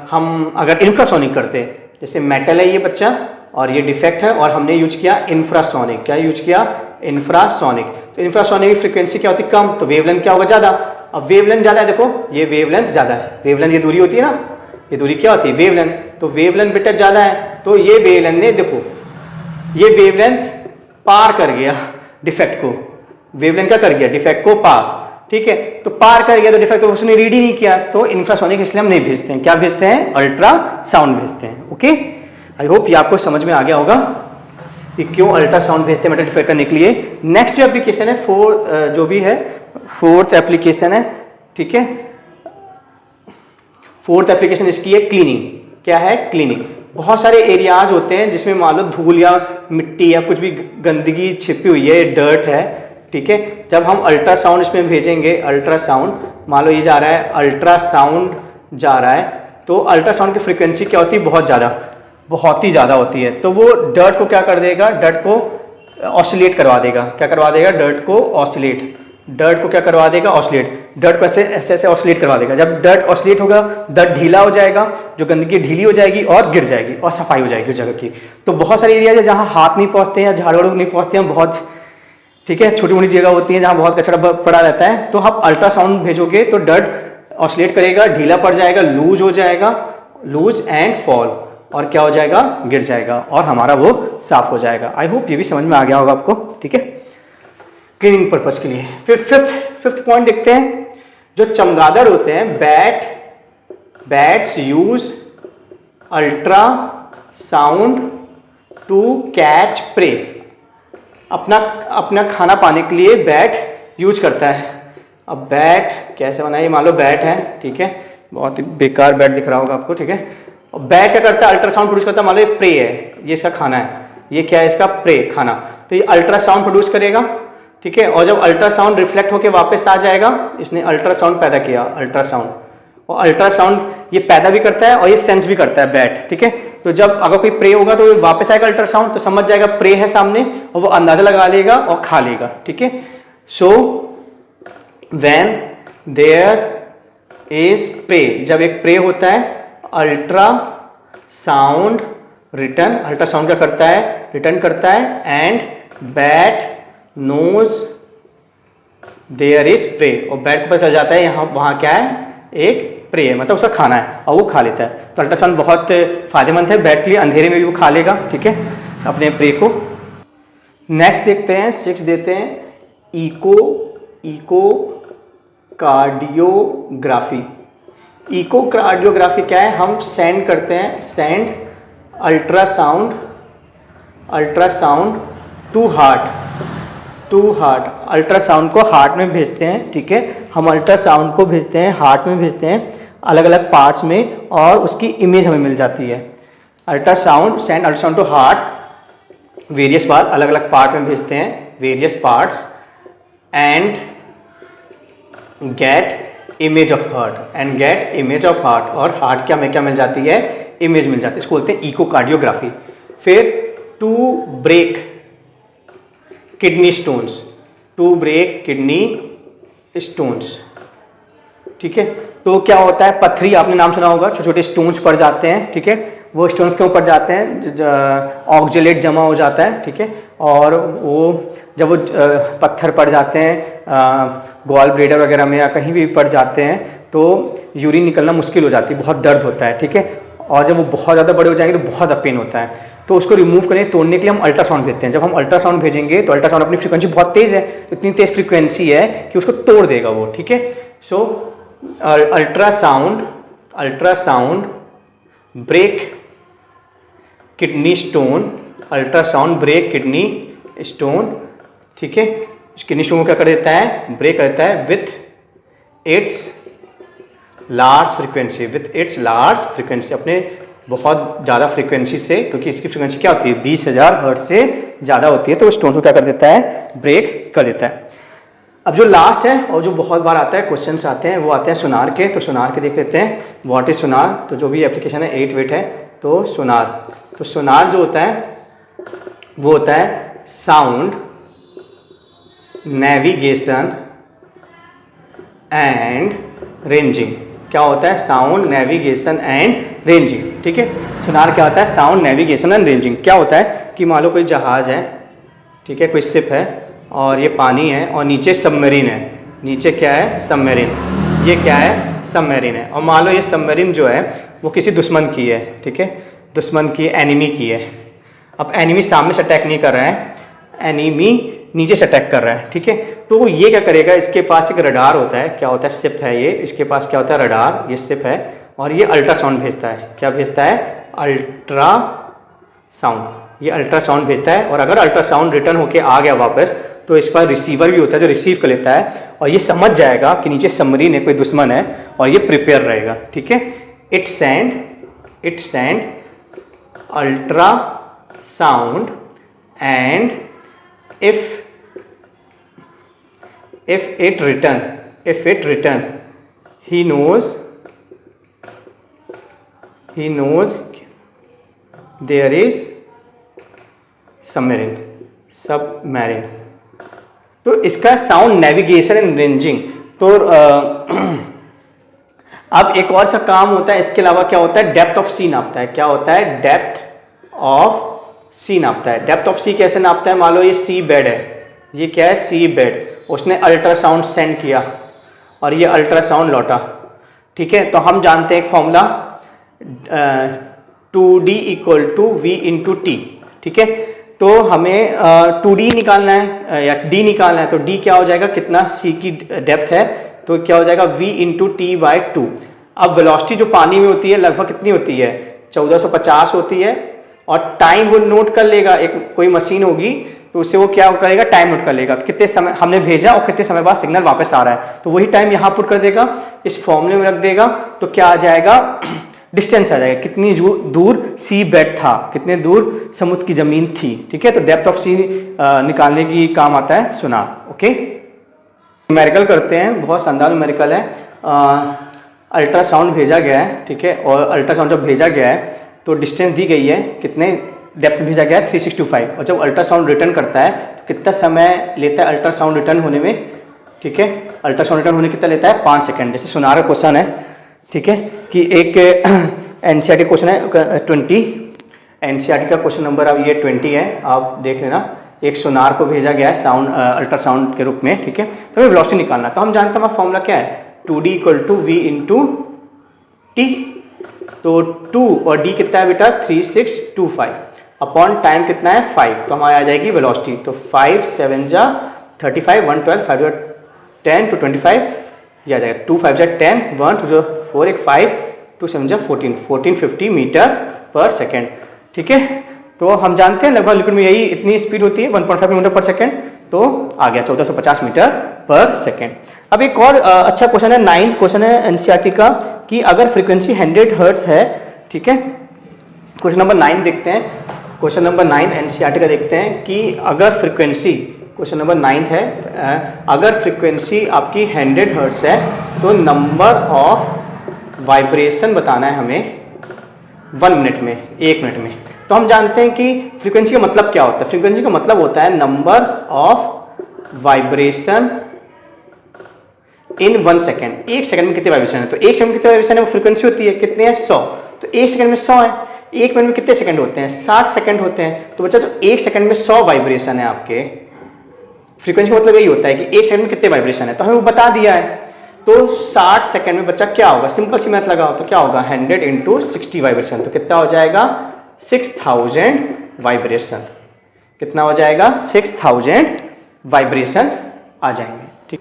हम अगर इंफ्रासोनिक करते हैं, जैसे मेटल है ये बच्चा और ये डिफेक्ट है, और हमने यूज किया इंफ्रासोनिक। क्या यूज किया? इंफ्रासोनिक। तो इंफ्रासोनिक की फ्रीक्वेंसी क्या होती है? कम, तो वेवलेंथ क्या होगा? ज्यादा। अब वेवलेंथ ज्यादा है, देखो ये वेवलेंथ ज्यादा है, वेवलेंथ ये दूरी होती है ना, ये दूरी क्या होती है? वेवलेंथ। तो वेवलेंथ बेटा ज्यादा है, तो ये वेवलेंथ ने, देखो ये वेवलेंथ पार कर गया डिफेक्ट को, वेवलेंथ क्या कर गया? डिफेक्ट को पार, ठीक है। तो पार कर गया तो डिफेक्ट तो उसने रीड ही नहीं किया, तो इंफ्रासोनिक इसलिए हम नहीं भेजते हैं। क्या भेजते हैं? अल्ट्रासाउंड भेजते हैं। ओके, आई होप ये आपको समझ में आ गया होगा कि क्यों अल्ट्रासाउंड भेजते हैं मेटल डिफेक्ट करने के लिए। नेक्स्ट जो एप्लीकेशन है, जो भी है फोर्थ एप्लीकेशन है, ठीक है। फोर्थ एप्लीकेशन इसकी है क्लीनिंग। क्या है? क्लीनिंग। बहुत सारे एरियाज होते हैं जिसमें मान लो धूल या मिट्टी या कुछ भी गंदगी छिपी हुई है, डर्ट है, ठीक है। जब हम अल्ट्रासाउंड इसमें भेजेंगे, अल्ट्रासाउंड, मान लो ये जा रहा है, अल्ट्रासाउंड जा रहा है, तो अल्ट्रासाउंड की फ्रीक्वेंसी क्या होती है? बहुत ज़्यादा, बहुत ही ज़्यादा होती है। तो वो डर्ट को क्या कर देगा? डर्ट को ऑसिलेट करवा देगा। क्या करवा देगा? डर्ट को ऑसिलेट। डर्ट को क्या करवा देगा? ऑसिलेट। डर्ट को ऐसे ऐसे ऑसिलेट करवा देगा। जब डर्ट ऑसिलेट होगा, डर्ट ढीला हो जाएगा, जो गंदगी ढीली हो जाएगी और गिर जाएगी और सफाई हो जाएगी उस जगह की। तो बहुत सारे एरिया है जहाँ हाथ नहीं पहुँचते हैं, झाड़ू वाड़ू नहीं पहुँचते हैं, बहुत, ठीक है, छोटी मोटी जगह होती है जहाँ बहुत कचरा पड़ा रहता है। तो आप अल्ट्रासाउंड भेजोगे तो डर्ट ऑसिलेट करेगा, ढीला पड़ जाएगा, लूज हो जाएगा, लूज एंड फॉल, और क्या हो जाएगा? गिर जाएगा, और हमारा वो साफ हो जाएगा। आई होप ये भी समझ में आ गया होगा आपको, ठीक है, क्लीनिंग पर्पस के लिए। फिर फिफ्थ पॉइंट देखते हैं। जो चमगादड़ होते हैं, bats use ultrasound to catch prey. अपना खाना पाने के लिए बैट यूज करता है। अब बैट कैसे बनाए? मान लो बैट है, ठीक है, बहुत ही बेकार बैट दिख रहा होगा आपको, ठीक है। और बैट क्या करता है? अल्ट्रासाउंड प्रोड्यूस करता है। मान लो ये प्रे है, ये इसका खाना है, ये क्या है? इसका प्रे, खाना। तो ये अल्ट्रासाउंड प्रोड्यूस करेगा, ठीक है। और जब अल्ट्रासाउंड रिफ्लेक्ट होकर वापस आ जाएगा, इसने अल्ट्रासाउंड पैदा किया, अल्ट्रासाउंड, और अल्ट्रासाउंड ये पैदा भी करता है और ये सेंस भी करता है बैट, ठीक है। तो जब अगर कोई प्रे होगा तो वापस आएगा अल्ट्रासाउंड, तो समझ जाएगा प्रे है सामने, और वो अंदाजा लगा लेगा और खा लेगा, ठीक है। So when there is prey, जब एक प्रे होता है, अल्ट्रासाउंड रिटर्न, अल्ट्रासाउंड क्या करता है? रिटर्न करता है, and bat knows there is prey, और बैट को पता चल जाता है यहाँ वहाँ क्या है? एक प्रे है, मतलब उसका खाना है, और वो खा लेता है। तो अल्ट्रासाउंड बहुत फायदेमंद है बैट के लिए, अंधेरे में भी वो खा लेगा, ठीक है, अपने प्रे को। नेक्स्ट देखते हैं, 6 देते हैं, इको कार्डियोग्राफी। इको कार्डियोग्राफी क्या है? हम सेंड करते हैं, send ultrasound to heart, ultrasound को हार्ट में भेजते हैं, ठीक है। हम अल्ट्रासाउंड को भेजते हैं, हार्ट में भेजते हैं, अलग अलग पार्ट्स में, और उसकी इमेज हमें मिल जाती है। Ultrasound, send ultrasound to heart, various part, अलग अलग पार्ट में भेजते हैं, various parts, and get image of heart, और हार्ट क्या मिल जाती है? इमेज मिल जाती है, इसको बोलते हैं इकोकार्डियोग्राफी। फिर टू ब्रेक किडनी स्टोन्स, ठीक है। तो क्या होता है? पत्थरी, आपने नाम सुना होगा, छोटे छोटे स्टोन्स पड़ जाते हैं, ठीक है। वो स्टोन्स क्यों पड़ जाते हैं? ऑक्जेलेट जमा हो जाता है, ठीक है। और वो जब वो पत्थर पड़ जाते हैं गॉल ब्लेडर वगैरह में या कहीं भी पड़ जाते हैं, तो यूरिन निकलना मुश्किल हो जाती है, बहुत दर्द होता है, ठीक है। और जब वो बहुत ज़्यादा बड़े हो जाएंगे तो बहुत पेन होता है। तो उसको रिमूव करने, तोड़ने के लिए हम अल्ट्रासाउंड भेजते हैं। जब हम अल्ट्रासाउंड भेजेंगे तो अल्ट्रासाउंड अपनी फ्रीक्वेंसी बहुत तेज़ है, तो इतनी तेज़ फ्रीक्वेंसी है कि उसको तोड़ देगा वो, ठीक है। सो अल्ट्रासाउंड ब्रेक किडनी स्टोन, ठीक है। किडनी स्टोन को क्या कर देता है? ब्रेक करता है with its large frequency, with its large frequency, अपने बहुत ज़्यादा फ्रिक्वेंसी से, क्योंकि इसकी फ्रिक्वेंसी क्या होती है 20,000 हर्ट्ज से ज़्यादा होती है, तो स्टोन को क्या कर देता है, ब्रेक कर देता है। अब जो लास्ट है और जो बहुत बार आता है, क्वेश्चंस आते हैं, वो आते हैं सोनार के। तो सोनार के देख लेते हैं, व्हाट इज सोनार। तो जो भी एप्लीकेशन है 8 वेट है, तो सोनार, तो सोनार जो होता है वो होता है साउंड नेविगेशन एंड रेंजिंग। क्या होता है, साउंड नेविगेशन एंड रेंजिंग, ठीक है। सोनार क्या होता है, साउंड नेविगेशन एंड रेंजिंग। क्या होता है कि मान लो कोई जहाज़ है, ठीक है, कोई शिप है और ये पानी है और नीचे सबमरीन है, नीचे क्या है, सबमरीन, ये क्या है, सबमरीन है। और मान लो ये सबमरीन जो है वो किसी दुश्मन की है, ठीक है, दुश्मन की, एनिमी की है। अब एनिमी सामने से अटैक नहीं कर रहा है, एनिमी नीचे से अटैक कर रहा है, ठीक है। तो ये क्या करेगा, इसके पास एक रडार होता है, क्या होता है, शिप है ये, इसके पास क्या होता है, रडार, ये शिप है, और ये अल्ट्रासाउंड भेजता है। क्या भेजता है, अल्ट्रासाउंड, ये अल्ट्रासाउंड भेजता है। और अगर अल्ट्रासाउंड रिटर्न होके आ गया वापस, तो इस पर रिसीवर भी होता है जो रिसीव कर लेता है, और ये समझ जाएगा कि नीचे सबमरीन है, कोई दुश्मन है, और ये प्रिपेयर रहेगा, ठीक है। It send ultrasound and if it return he knows there is submarine। तो इसका साउंड नेविगेशन एंड रेंजिंग। तो अब एक और सा काम होता है, इसके अलावा क्या होता है, डेप्थ ऑफ सी नापता है। क्या होता है, डेप्थ ऑफ सी नापता है। डेप्थ ऑफ सी कैसे नापता है, मान लो ये सी बेड है, ये क्या है, सी बेड, उसने अल्ट्रासाउंड सेंड किया और ये अल्ट्रासाउंड लौटा, ठीक है। तो हम जानते हैं एक formula 2D equal to V into T, ठीक है। तो हमें 2D निकालना है या D निकालना है, तो D क्या हो जाएगा, कितना C की डेप्थ है, तो क्या हो जाएगा V इंटू टी बाई 2। अब वेलोसिटी जो पानी में होती है लगभग कितनी होती है, 1450 होती है, और टाइम वो नोट कर लेगा, एक कोई मशीन होगी तो उससे वो क्या करेगा, टाइम नोट कर लेगा, कितने समय हमने भेजा और कितने समय बाद सिग्नल वापस आ रहा है, तो वही टाइम यहाँ पुट कर देगा, इस फॉर्मूले में रख देगा, तो क्या आ जाएगा, डिस्टेंस आ जाएगा, कितनी दूर सी बेड था, कितने दूर समुद्र की जमीन थी, ठीक है। तो डेप्थ ऑफ सी निकालने की काम आता है सोनार, ओके। न्यूमेरिकल करते हैं, बहुत शानदार न्यूमेरिकल है। अल्ट्रासाउंड भेजा गया है, ठीक है, और अल्ट्रासाउंड जब भेजा गया है तो डिस्टेंस दी गई है, कितने डेप्थ में भेजा गया है, 365, और जब अल्ट्रासाउंड रिटर्न करता है तो कितना समय लेता है अल्ट्रासाउंड रिटर्न होने में, ठीक है। अल्ट्रासाउंड रिटर्न होने कितना लेता है, 5 सेकंड। जैसे सोनार का क्वेश्चन है, ठीक है, कि एक एनसीईआरटी क्वेश्चन है 20, एनसीईआरटी का क्वेश्चन नंबर अब ये 20 है, आप देख लेना। एक सोनार को भेजा गया है साउंड अल्ट्रासाउंड के रूप में, ठीक है, तो हमें वेलोसिटी निकालना। तो हम जानते हैं हमारा फॉर्मूला क्या है, 2D equal to V into T. तो 2 और D कितना है बेटा, 3625 अपॉन टाइम कितना है 5, तो हमारी आ जाएगी वेलोसिटी। तो 5 7 जा 35, 1 12, 5 10 to 25, ये आ जाएगा 2 5 जा 10, 1 2 4 1 5, 2 7 जा 14, 1450 मीटर पर सेकेंड, ठीक है। तो हम जानते हैं लगभग लिक्विड में यही इतनी स्पीड होती है, 1.5 किलोमीटर पर सेकेंड, तो आ गया 1450 मीटर पर सेकेंड। अब एक और अच्छा क्वेश्चन है, 9th क्वेश्चन है एनसीईआरटी का, कि अगर फ्रीक्वेंसी 100 हर्ट्ज है, ठीक है। क्वेश्चन नंबर 9 देखते हैं, क्वेश्चन नंबर 9 एनसीईआरटी का देखते हैं कि अगर फ्रीक्वेंसी, क्वेश्चन नंबर 9 है, अगर फ्रीक्वेंसी आपकी 100 हर्ट्ज है तो नंबर ऑफ वाइब्रेशन बताना है हमें 1 मिनट में, 1 मिनट में। तो हम जानते हैं कि फ्रीक्वेंसी का मतलब क्या होता है, फ्रीक्वेंसी का मतलब होता है number of vibration in 1 second. 1 second में कितने वाइब्रेशन है, तो 1 सेकंड में कितने वाइब्रेशन है, वो फ्रीक्वेंसी होती है, कितने हैं 100, तो 1 सेकंड में 100 है। 1 मिनट में कितने सेकंड होते हैं, 60 सेकंड होते हैं। तो बच्चा जो 1 सेकंड में 100 वाइब्रेशन है आपके, फ्रीक्वेंसी का मतलब यही होता है कि 1 सेकंड में कितने वाइब्रेशन है, तो हमें वो बता दिया है। तो 60 सेकंड में बच्चा क्या होगा, सिंपल सी मैथ लगाओ, तो क्या होगा 100 इंटू 60 वाइब्रेशन, तो कितना हो जाएगा 6000 वाइब्रेशन, कितना हो जाएगा 6000 वाइब्रेशन आ जाएंगे, ठीक।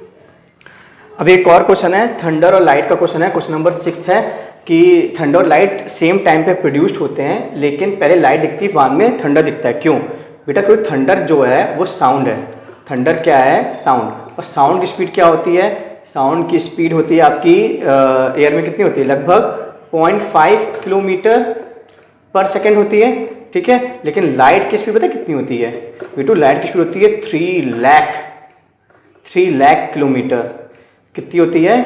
अब एक और क्वेश्चन है, थंडर और लाइट का क्वेश्चन है, क्वेश्चन नंबर 6 है कि थंडर और लाइट सेम टाइम पे प्रोड्यूस्ड होते हैं, लेकिन पहले लाइट दिखती है, बाद में थंडर दिखता है, क्यों बेटा, क्योंकि थंडर जो है वो साउंड है, थंडर क्या है, साउंड, और साउंड की स्पीड क्या होती है, साउंड की स्पीड होती है आपकी एयर में कितनी होती है, लगभग 0.5 किलोमीटर पर सेकेंड होती है, ठीक है। लेकिन लाइट की स्पीड पता है कितनी होती है V2? लाइट की स्पीड होती है 3 लाख किलोमीटर। कितनी होती है?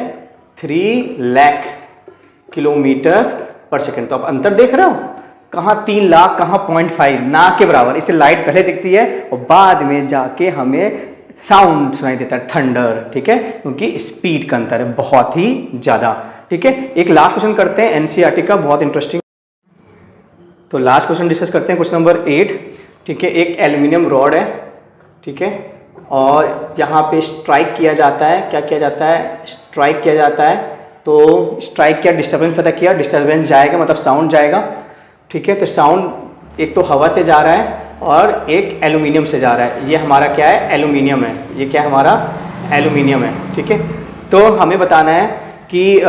3 लाख किलोमीटर पर सेकेंड। तो आप अंतर देख रहे हो, कहाँ 3 लाख, कहाँ 0.5, ना के बराबर। इसे लाइट पहले दिखती है और बाद में जाके हमें साउंड सुनाई देता है, थंडर, ठीक है, क्योंकि स्पीड का अंतर है बहुत ही ज़्यादा, ठीक है। एक लास्ट क्वेश्चन करते हैं एनसीईआरटी का, बहुत इंटरेस्टिंग। तो लास्ट क्वेश्चन डिस्कस करते हैं, क्वेश्चन नंबर 8, ठीक है। एक एल्युमिनियम रॉड है, ठीक है, और यहाँ पे स्ट्राइक किया जाता है। क्या किया जाता है? स्ट्राइक किया जाता है। तो स्ट्राइक किया, डिस्टर्बेंस पता किया, डिस्टर्बेंस जाएगा मतलब साउंड जाएगा, ठीक है। तो साउंड एक तो हवा से जा रहा है और एक एल्युमिनियम से जा रहा है। ये हमारा क्या है? एल्युमिनियम है। ये क्या है? हमारा एल्युमिनियम है, ठीक है। तो हमें बताना है कि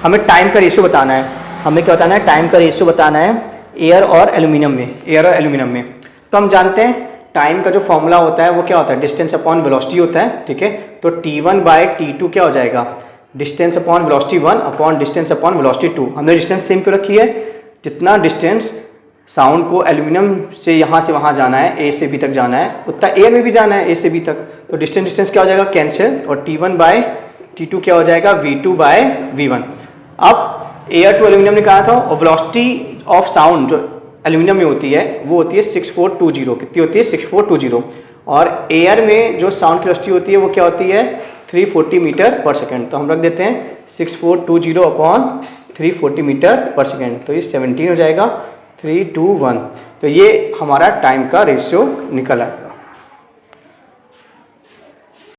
हमें टाइम का रेशियो बताना है। हमें क्या बताना है? टाइम का रेशियो बताना है एयर और एल्युमिनियम में, एयर और एल्युमिनियम में। तो हम जानते हैं टाइम का जो फॉर्मूला होता है वो क्या होता है? डिस्टेंस अपॉन वेलोसिटी होता है, ठीक है। तो T1/T2 क्या हो जाएगा? Distance upon velocity 1 upon distance upon velocity 2। हमने डिस्टेंस सेम क्यों रखी है? जितना डिस्टेंस साउंड को एल्युमिनियम से यहाँ से वहाँ जाना है, ए से बी तक जाना है, उतना एयर में भी जाना है, ए से बी तक। तो डिस्टेंस क्या हो जाएगा? कैंसिल, और T1/T2 क्या हो जाएगा? V2/V1। अब एयर टू एल्युमिनियम ने कहा था, और वेलोसिटी ऑफ साउंड जो एल्युमिनियम में होती है वो होती है 6420। कितनी होती है? 6420। और एयर में जो साउंड की वेलोसिटी होती है वो क्या होती है? 340 मीटर पर सेकेंड। तो हम रख देते हैं 6420 अपॉन 340 मीटर पर सेकेंड। तो ये 17 हो जाएगा, 3 2 1। तो ये हमारा टाइम का रेशियो निकला है।